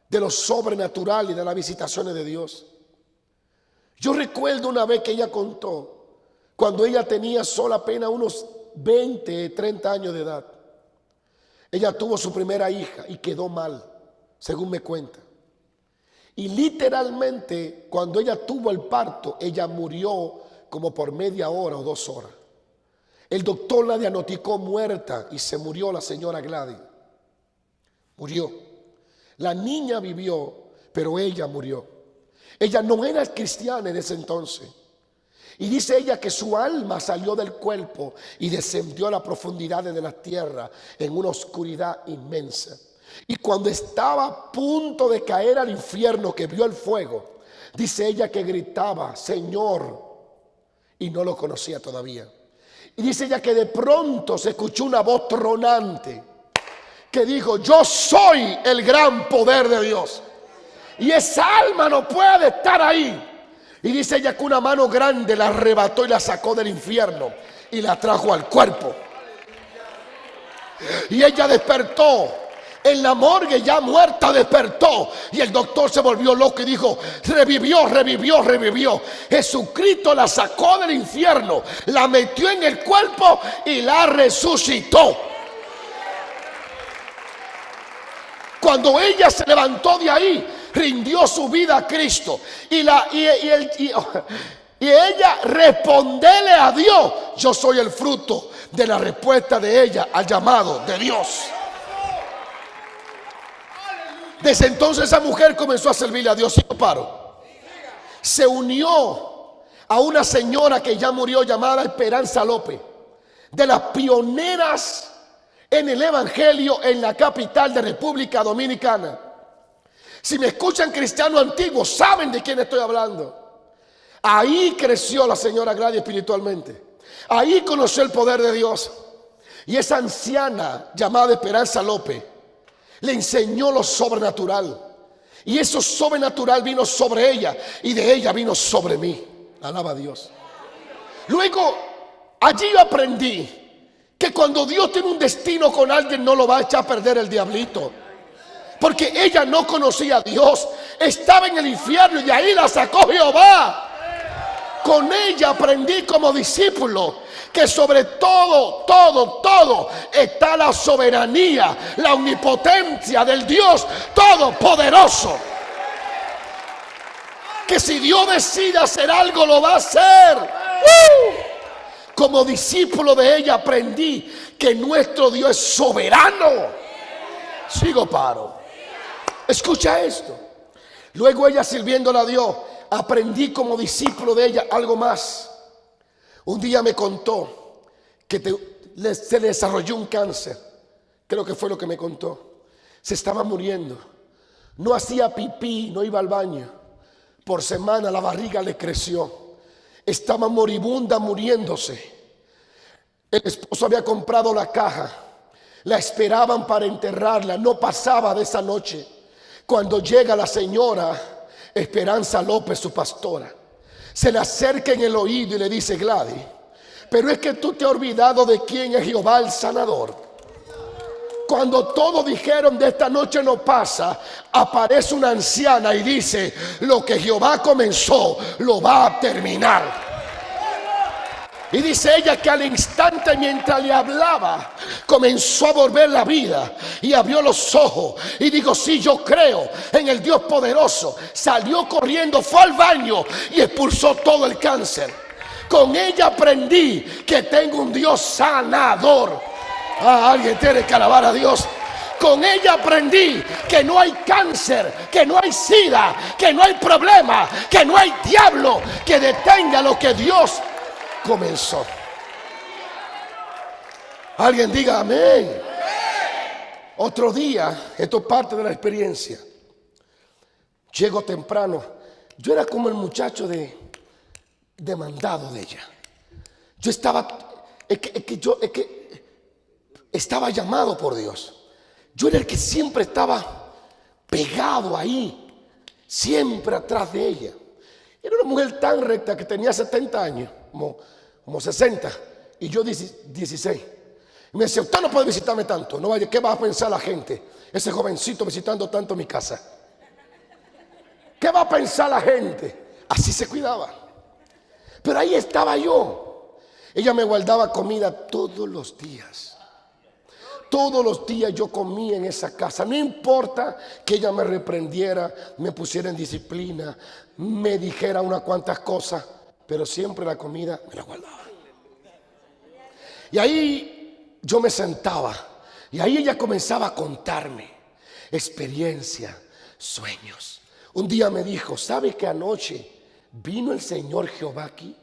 Speaker 1: de lo sobrenatural y de las visitaciones de Dios, yo recuerdo una vez que ella contó cuando ella tenía solo apenas unos 20, 30 años de edad. Ella tuvo su primera hija y quedó mal, según me cuenta. Y literalmente cuando ella tuvo el parto, ella murió como por media hora o 2 horas. El doctor la diagnosticó muerta y se murió la señora Gladys. Murió. La niña vivió, pero ella murió. Ella no era cristiana en ese entonces. Y dice ella que su alma salió del cuerpo y descendió a las profundidades de la tierra en una oscuridad inmensa. Y cuando estaba a punto de caer al infierno, que vio el fuego, dice ella que gritaba, Señor, y no lo conocía todavía. Y dice ella que de pronto se escuchó una voz tronante que dijo, yo soy el gran poder de Dios. Y esa alma no puede estar ahí. Y dice ella que una mano grande la arrebató y la sacó del infierno y la trajo al cuerpo. Y ella despertó. En la morgue ya muerta despertó. Y el doctor se volvió loco y dijo, revivió, revivió, revivió. Jesucristo la sacó del infierno, la metió en el cuerpo y la resucitó. Cuando ella se levantó de ahí, rindió su vida a Cristo. Y ella respondele a Dios. Yo soy el fruto de la respuesta de ella al llamado de Dios. Desde entonces esa mujer comenzó a servirle a Dios. Se unió a una señora que ya murió llamada Esperanza López, de las pioneras en el evangelio en la capital de República Dominicana. Si me escuchan cristianos antiguos, saben de quién estoy hablando. Ahí creció la señora Gladys espiritualmente. Ahí conoció el poder de Dios. Y esa anciana llamada Esperanza López le enseñó lo sobrenatural. Y eso sobrenatural vino sobre ella y de ella vino sobre mí. Alaba a Dios. Luego, allí yo aprendí que cuando Dios tiene un destino con alguien, no lo va a echar a perder el diablito. Porque ella no conocía a Dios, estaba en el infierno y de ahí la sacó Jehová. Con ella aprendí como discípulo que sobre todo está la soberanía, la omnipotencia del Dios todopoderoso. Que si Dios decide hacer algo, lo va a hacer. Como discípulo de ella aprendí que nuestro Dios es soberano. Sigo paro. Escucha esto. Luego ella sirviéndole a Dios, aprendí como discípulo de ella algo más. Un día me contó que se le desarrolló un cáncer. Creo que fue lo que me contó. Se estaba muriendo. No hacía pipí, no iba al baño. Por semana la barriga le creció. Estaba moribunda, muriéndose. El esposo había comprado la caja. La esperaban para enterrarla. No pasaba de esa noche. Cuando llega la señora Esperanza López, su pastora, se le acerca en el oído y le dice: Gladys, pero es que tú te has olvidado de quién es Jehová el sanador. Cuando todos dijeron de esta noche no pasa, aparece una anciana y dice: lo que Jehová comenzó, lo va a terminar. Y dice ella que al instante, mientras le hablaba, comenzó a volver la vida y abrió los ojos y dijo: sí, yo creo en el Dios poderoso. Salió corriendo, fue al baño y expulsó todo el cáncer. Con ella aprendí que tengo un Dios sanador. Alguien tiene que alabar a Dios. Con ella aprendí que no hay cáncer, que no hay sida, que no hay problema, que no hay diablo que detenga lo que Dios comenzó. Alguien diga amén. Otro día, esto es parte de la experiencia. Llego temprano. Yo era como el muchacho demandado de ella. Yo estaba, estaba llamado por Dios. Yo era el que siempre estaba pegado ahí, siempre atrás de ella. Era una mujer tan recta que tenía 70 años, como 60, y yo 16. Y me decía: usted no puede visitarme tanto, no vaya, ¿qué va a pensar la gente? Ese jovencito visitando tanto mi casa. ¿Qué va a pensar la gente? Así se cuidaba. Pero ahí estaba yo. Ella me guardaba comida todos los días. Todos los días yo comía en esa casa. No importa que ella me reprendiera, me pusiera en disciplina, me dijera unas cuantas cosas, pero siempre la comida me la guardaba. Y ahí yo me sentaba y ahí ella comenzaba a contarme experiencia, sueños. Un día me dijo: ¿sabe que anoche vino el Señor Jehová aquí?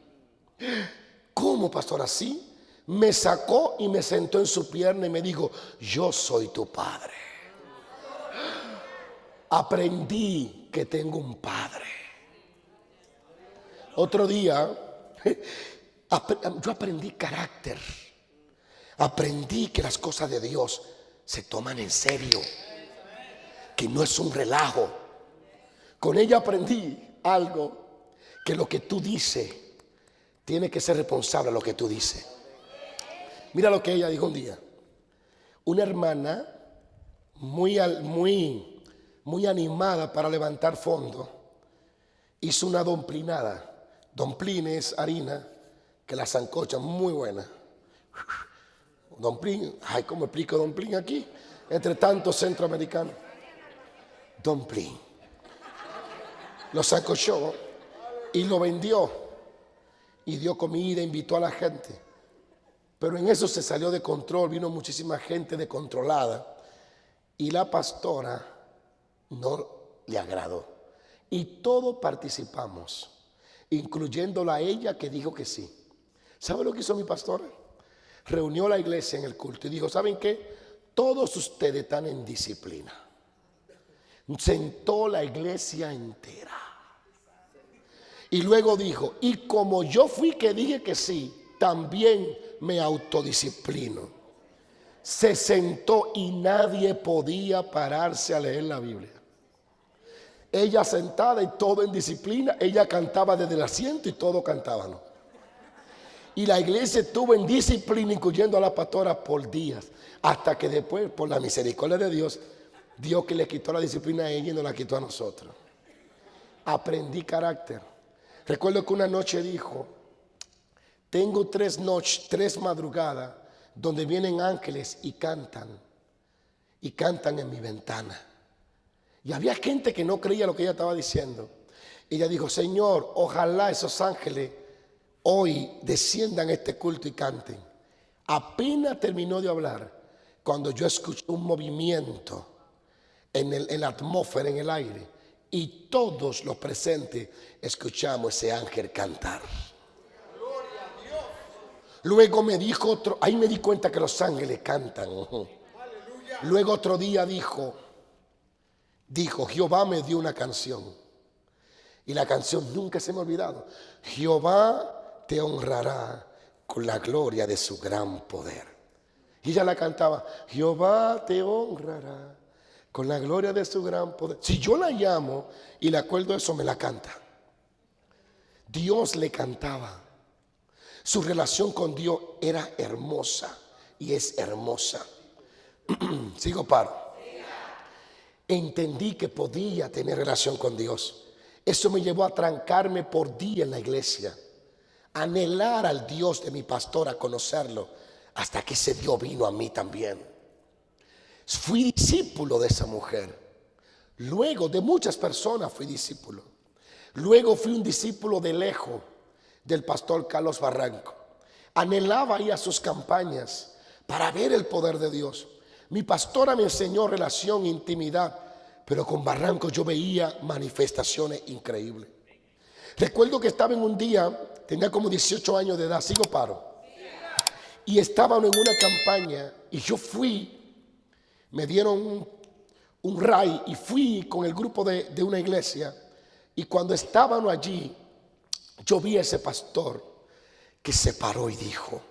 Speaker 1: ¿Cómo, pastor? ¿Así? Me sacó y me sentó en su pierna y me dijo: yo soy tu padre. Aprendí que tengo un padre. Otro día yo aprendí carácter. Aprendí que las cosas de Dios se toman en serio, que no es un relajo. Con ella aprendí algo, que lo que tú dices tiene que ser responsable de lo que tú dices. Mira lo que ella dijo un día. Una hermana muy animada para levantar fondos hizo una domplinada. Domplín es harina que la sancocha, muy buena. Domplín, ay, ¿cómo explico domplín aquí? Entre tantos centroamericanos. Domplín. Lo sancochó y lo vendió. Y dio comida, invitó a la gente. Pero en eso se salió de control, vino muchísima gente descontrolada. Y la pastora no le agradó. Y todos participamos, incluyéndola a ella, que dijo que sí. ¿Sabe lo que hizo mi pastora? Reunió la iglesia en el culto y dijo: ¿saben qué? Todos ustedes están en disciplina. Sentó la iglesia entera. Y luego dijo, y como yo fui que dije que sí, también me autodisciplino. Se sentó y nadie podía pararse a leer la Biblia. Ella sentada y todo en disciplina. Ella cantaba desde el asiento y todos cantaban. Y la iglesia estuvo en disciplina, incluyendo a la pastora, por días. Hasta que después, por la misericordia de Dios, Dios que le quitó la disciplina a ella y nos la quitó a nosotros. Aprendí carácter. Recuerdo que una noche dijo, tengo 3 madrugadas donde vienen ángeles y cantan en mi ventana. Y había gente que no creía lo que ella estaba diciendo. Ella dijo, Señor, ojalá esos ángeles hoy desciendan a este culto y canten. Apenas terminó de hablar, cuando yo escuché un movimiento en la atmósfera, en el aire, y todos los presentes escuchamos ese ángel cantar. Luego me dijo otro, ahí me di cuenta que los ángeles cantan. Luego otro día dijo, Jehová me dio una canción. Y la canción nunca se me ha olvidado. Jehová te honrará con la gloria de su gran poder. Y ella la cantaba, Jehová te honrará con la gloria de su gran poder. Si yo la llamo y le acuerdo eso, me la canta. Dios le cantaba. Su relación con Dios era hermosa y es hermosa. Sigo paro. Entendí que podía tener relación con Dios. Eso me llevó a trancarme por día en la iglesia, anhelar al Dios de mi pastor, a conocerlo, hasta que ese Dios vino a mí también. Fui discípulo de esa mujer. Luego de muchas personas fui discípulo. Luego fui un discípulo de lejos del pastor Carlos Barranco. Anhelaba ir a sus campañas para ver el poder de Dios. Mi pastora me enseñó relación, intimidad, pero con Barranco yo veía manifestaciones increíbles. Recuerdo que estaba en un día, tenía como 18 años de edad, sigo paro, y estábamos en una campaña y yo fui, me dieron un ray y fui con el grupo de una iglesia, y cuando estábamos allí, yo vi a ese pastor que se paró y dijo,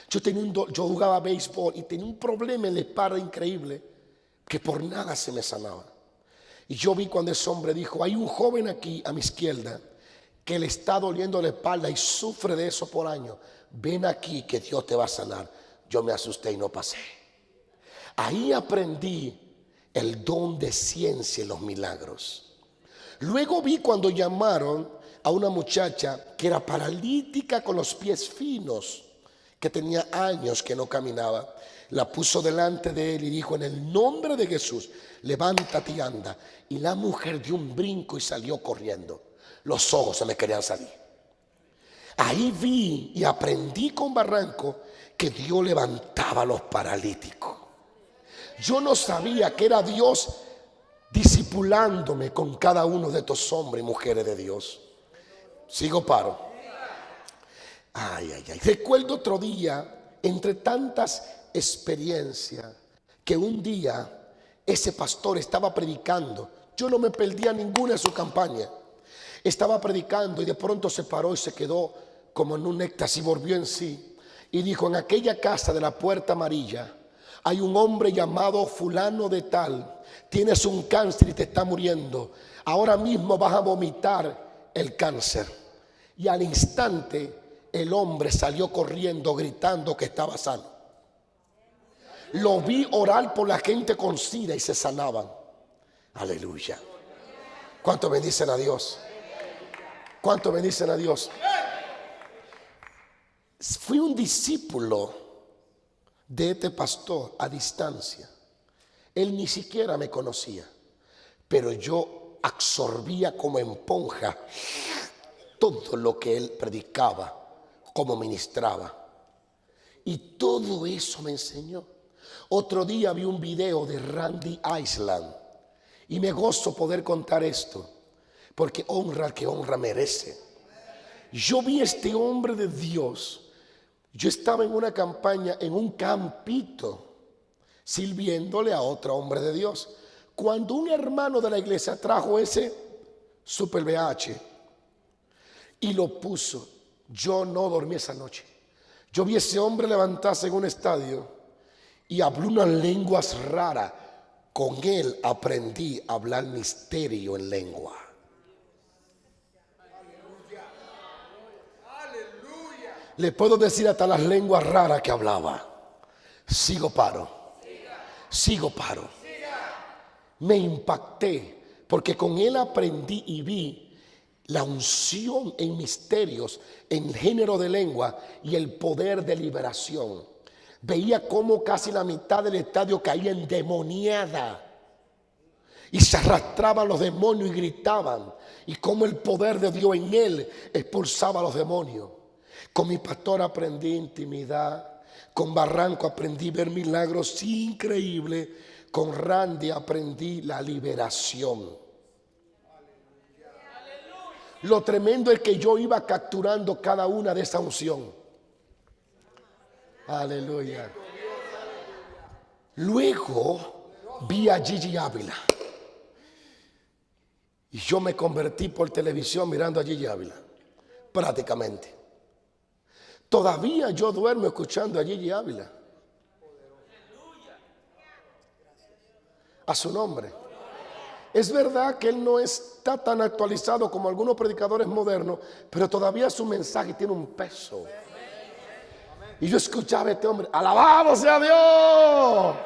Speaker 1: yo jugaba béisbol y tenía un problema en la espalda increíble que por nada se me sanaba. Y yo vi cuando ese hombre dijo, hay un joven aquí a mi izquierda que le está doliendo la espalda y sufre de eso por años. Ven aquí que Dios te va a sanar. Yo me asusté y no pasé. Ahí aprendí el don de ciencia y los milagros. Luego vi cuando llamaron a una muchacha que era paralítica con los pies finos, que tenía años que no caminaba. La puso delante de él y dijo, en el nombre de Jesús, levántate y anda. Y la mujer dio un brinco y salió corriendo. Los ojos se me querían salir. Ahí vi y aprendí con Barranco que Dios levantaba a los paralíticos. Yo no sabía que era Dios discipulándome con cada uno de estos hombres y mujeres de Dios. Sigo paro. Ay. Recuerdo otro día, entre tantas experiencias, que un día ese pastor estaba predicando. Yo no me perdía ninguna de su campaña. Estaba predicando y de pronto se paró y se quedó como en un éxtasis, volvió en sí y dijo, en aquella casa de la Puerta Amarilla hay un hombre llamado fulano de tal, tienes un cáncer y te está muriendo, ahora mismo vas a vomitar el cáncer. Y al instante el hombre salió corriendo gritando que estaba sano. Lo vi orar por la gente con sida y se sanaban. Aleluya. ¿Cuánto bendicen a Dios? ¿Cuánto bendicen a Dios? Fui un discípulo de este pastor a distancia. Él ni siquiera me conocía, pero yo absorbía como esponja todo lo que él predicaba, como ministraba. Y todo eso me enseñó. Otro día vi un video de Randy Island y me gozo poder contar esto, porque honra al que honra merece. Yo vi a este hombre de Dios. Yo estaba en una campaña, en un campito, sirviéndole a otro hombre de Dios. Cuando un hermano de la iglesia trajo ese Super VH y lo puso, yo no dormí esa noche. Yo vi a ese hombre levantarse en un estadio y habló unas lenguas raras. Con él aprendí a hablar misterio en lengua. Le puedo decir hasta las lenguas raras que hablaba. Sigo paro. Me impacté porque con él aprendí y vi la unción en misterios, en género de lengua y el poder de liberación. Veía cómo casi la mitad del estadio caía endemoniada y se arrastraban los demonios y gritaban, y cómo el poder de Dios en él expulsaba a los demonios. Con mi pastor aprendí intimidad, con Barranco aprendí ver milagros increíbles, con Randy aprendí la liberación. Lo tremendo es que yo iba capturando cada una de esa unción. Aleluya. Luego vi a Gigi Ávila y yo me convertí por televisión mirando a Gigi Ávila, prácticamente. Todavía yo duermo escuchando a Gigi Ávila. A su nombre. Es verdad que él no está tan actualizado como algunos predicadores modernos, pero todavía su mensaje tiene un peso. Y yo escuchaba a este hombre, alabado sea Dios,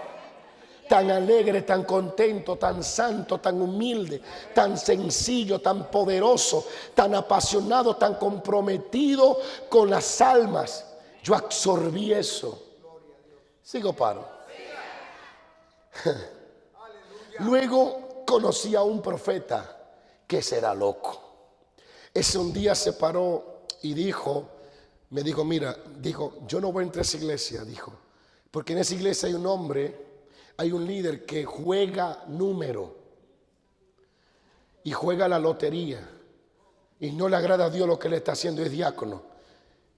Speaker 1: tan alegre, tan contento, tan santo, tan humilde, tan sencillo, tan poderoso, tan apasionado, tan comprometido con las almas. Yo absorbí eso. Sigo paro. Luego conocí a un profeta que será loco. Ese un día se paró y me dijo, mira, yo no voy a entrar a esa iglesia, dijo, porque en esa iglesia hay un hombre, hay un líder que juega número y juega la lotería y no le agrada a Dios lo que le está haciendo, es diácono.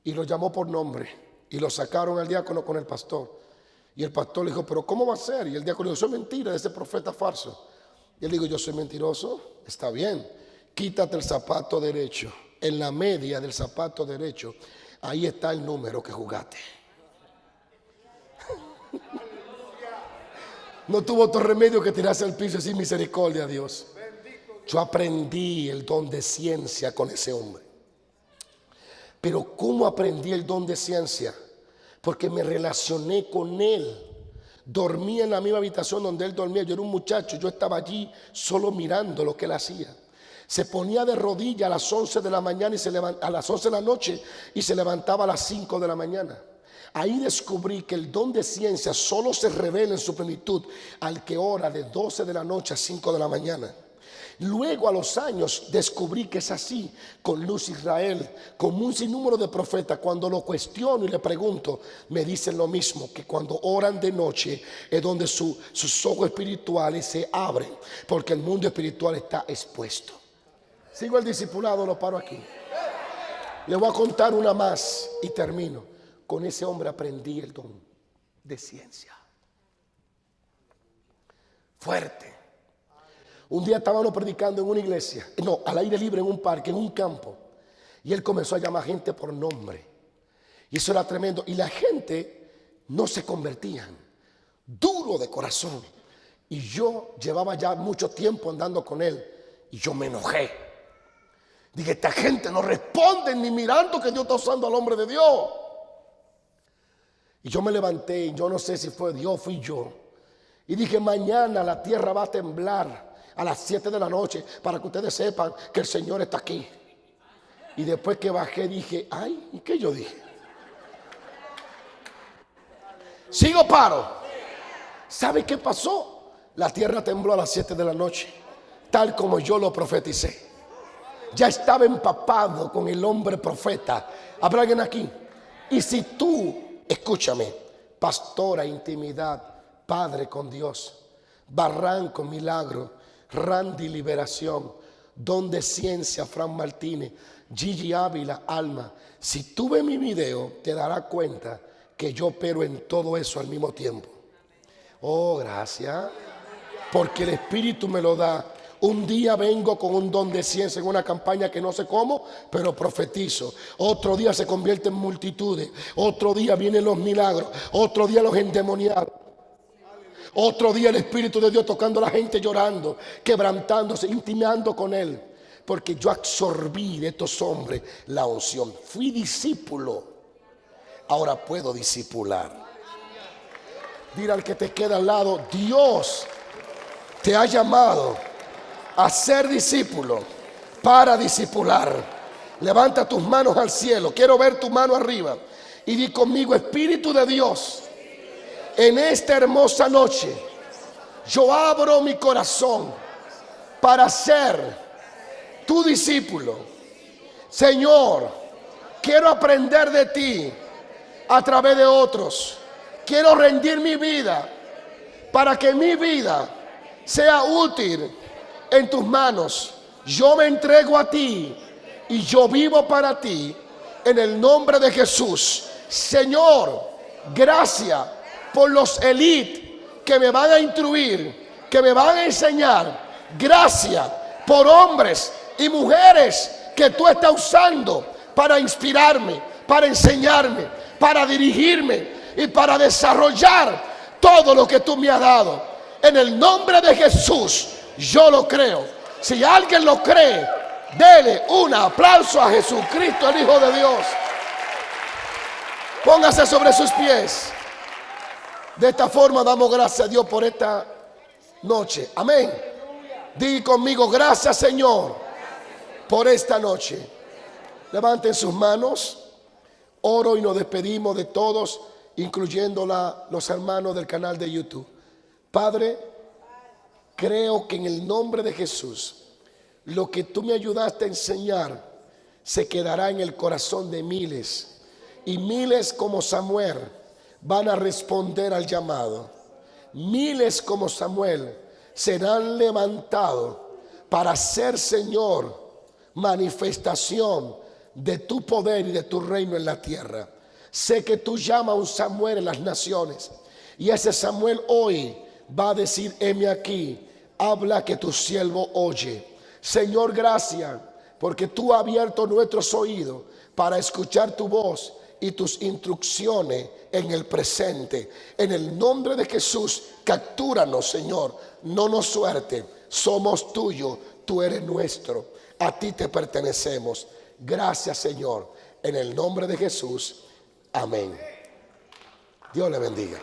Speaker 1: Y lo llamó por nombre y lo sacaron al diácono con el pastor. Y el pastor le dijo, pero ¿cómo va a ser? Y el diácono dijo, eso es mentira de ese profeta falso. Y él dijo, yo soy mentiroso, está bien, quítate el zapato derecho. En la media del zapato derecho, ahí está el número que jugaste. No tuvo otro remedio que tirarse al piso y decir misericordia a Dios. Yo aprendí el don de ciencia con ese hombre. Pero ¿cómo aprendí el don de ciencia? Porque me relacioné con él. Dormía en la misma habitación donde él dormía. Yo era un muchacho, yo estaba allí solo mirando lo que él hacía. Se ponía de rodillas a las 11 de la mañana y a las 11 de la noche y se levantaba a las 5 de la mañana. Ahí descubrí que el don de ciencia solo se revela en su plenitud al que ora de 12 de la noche a 5 de la mañana. Luego a los años descubrí que es así con Luz Israel, con un sinnúmero de profetas. Cuando lo cuestiono y le pregunto, me dicen lo mismo, que cuando oran de noche es donde sus ojos espirituales se abren, porque el mundo espiritual está expuesto. Sigo el discipulado, lo paro aquí. Le voy a contar una más y termino. Con ese hombre aprendí el don de ciencia. Fuerte. Un día estábamos predicando en una iglesia, al aire libre, en un parque, en un campo. Y él comenzó a llamar gente por nombre. Y eso era tremendo. Y la gente no se convertían. Duro de corazón. Y yo llevaba ya mucho tiempo andando con él. Y yo me enojé. Dije, esta gente no responde ni mirando que Dios está usando al hombre de Dios. Y yo me levanté y yo no sé si fue Dios o fui yo. Y dije, mañana la tierra va a temblar a las 7 de la noche para que ustedes sepan que el Señor está aquí. Y después que bajé dije, ay, ¿y qué yo dije? Sigo paro. ¿Sabe qué pasó? La tierra tembló a las 7 de la noche, tal como yo lo profeticé. Ya estaba empapado con el hombre profeta. ¿Habrá alguien aquí? Y si tú, escúchame, pastora, intimidad, padre con Dios, Barranco, milagro, Randy, liberación, don de ciencia, Fran Martínez, Gigi Ávila, alma. Si tú ves mi video, te darás cuenta que yo opero en todo eso al mismo tiempo. Oh, gracias. porque el Espíritu me lo da. Un día vengo con un don de ciencia en una campaña que no sé cómo, pero profetizo. Otro día se convierte en multitudes. Otro día vienen los milagros. Otro día los endemoniados. Otro día el Espíritu de Dios tocando a la gente, llorando, quebrantándose, intimando con Él. Porque yo absorbí de estos hombres la unción. Fui discípulo. Ahora puedo discipular. Dile al que te queda al lado: Dios te ha llamado a ser discípulo para discipular. Levanta tus manos al cielo. Quiero ver tu mano arriba. Y di conmigo: Espíritu de Dios, en esta hermosa noche yo abro mi corazón para ser tu discípulo. Señor, quiero aprender de ti a través de otros. Quiero rendir mi vida para que mi vida sea útil en tus manos. Yo me entrego a ti y yo vivo para ti en el nombre de Jesús. Señor, gracias por los élites que me van a instruir, que me van a enseñar. Gracias por hombres y mujeres que tú estás usando para inspirarme, para enseñarme, para dirigirme y para desarrollar todo lo que tú me has dado. En el nombre de Jesús, yo lo creo. Si alguien lo cree, dele un aplauso a Jesucristo, el Hijo de Dios. Póngase sobre sus pies. De esta forma damos gracias a Dios por esta noche. Amén. Di conmigo: gracias, Señor, por esta noche. Levanten sus manos. Oro y nos despedimos de todos, incluyendo los hermanos del canal de YouTube. Padre, creo que en el nombre de Jesús, lo que tú me ayudaste a enseñar se quedará en el corazón de miles. Y miles como Samuel van a responder al llamado. Miles como Samuel serán levantados para ser, Señor, manifestación de tu poder y de tu reino en la tierra. Sé que tú llamas a un Samuel en las naciones, y ese Samuel hoy va a decir: heme aquí, habla que tu siervo oye. Señor, gracias porque tú has abierto nuestros oídos para escuchar tu voz y tus instrucciones en el presente. En el nombre de Jesús, captúranos, Señor. No nos suerte, somos tuyos, tú eres nuestro, a ti te pertenecemos. Gracias, Señor, en el nombre de Jesús. Amén. Dios le bendiga.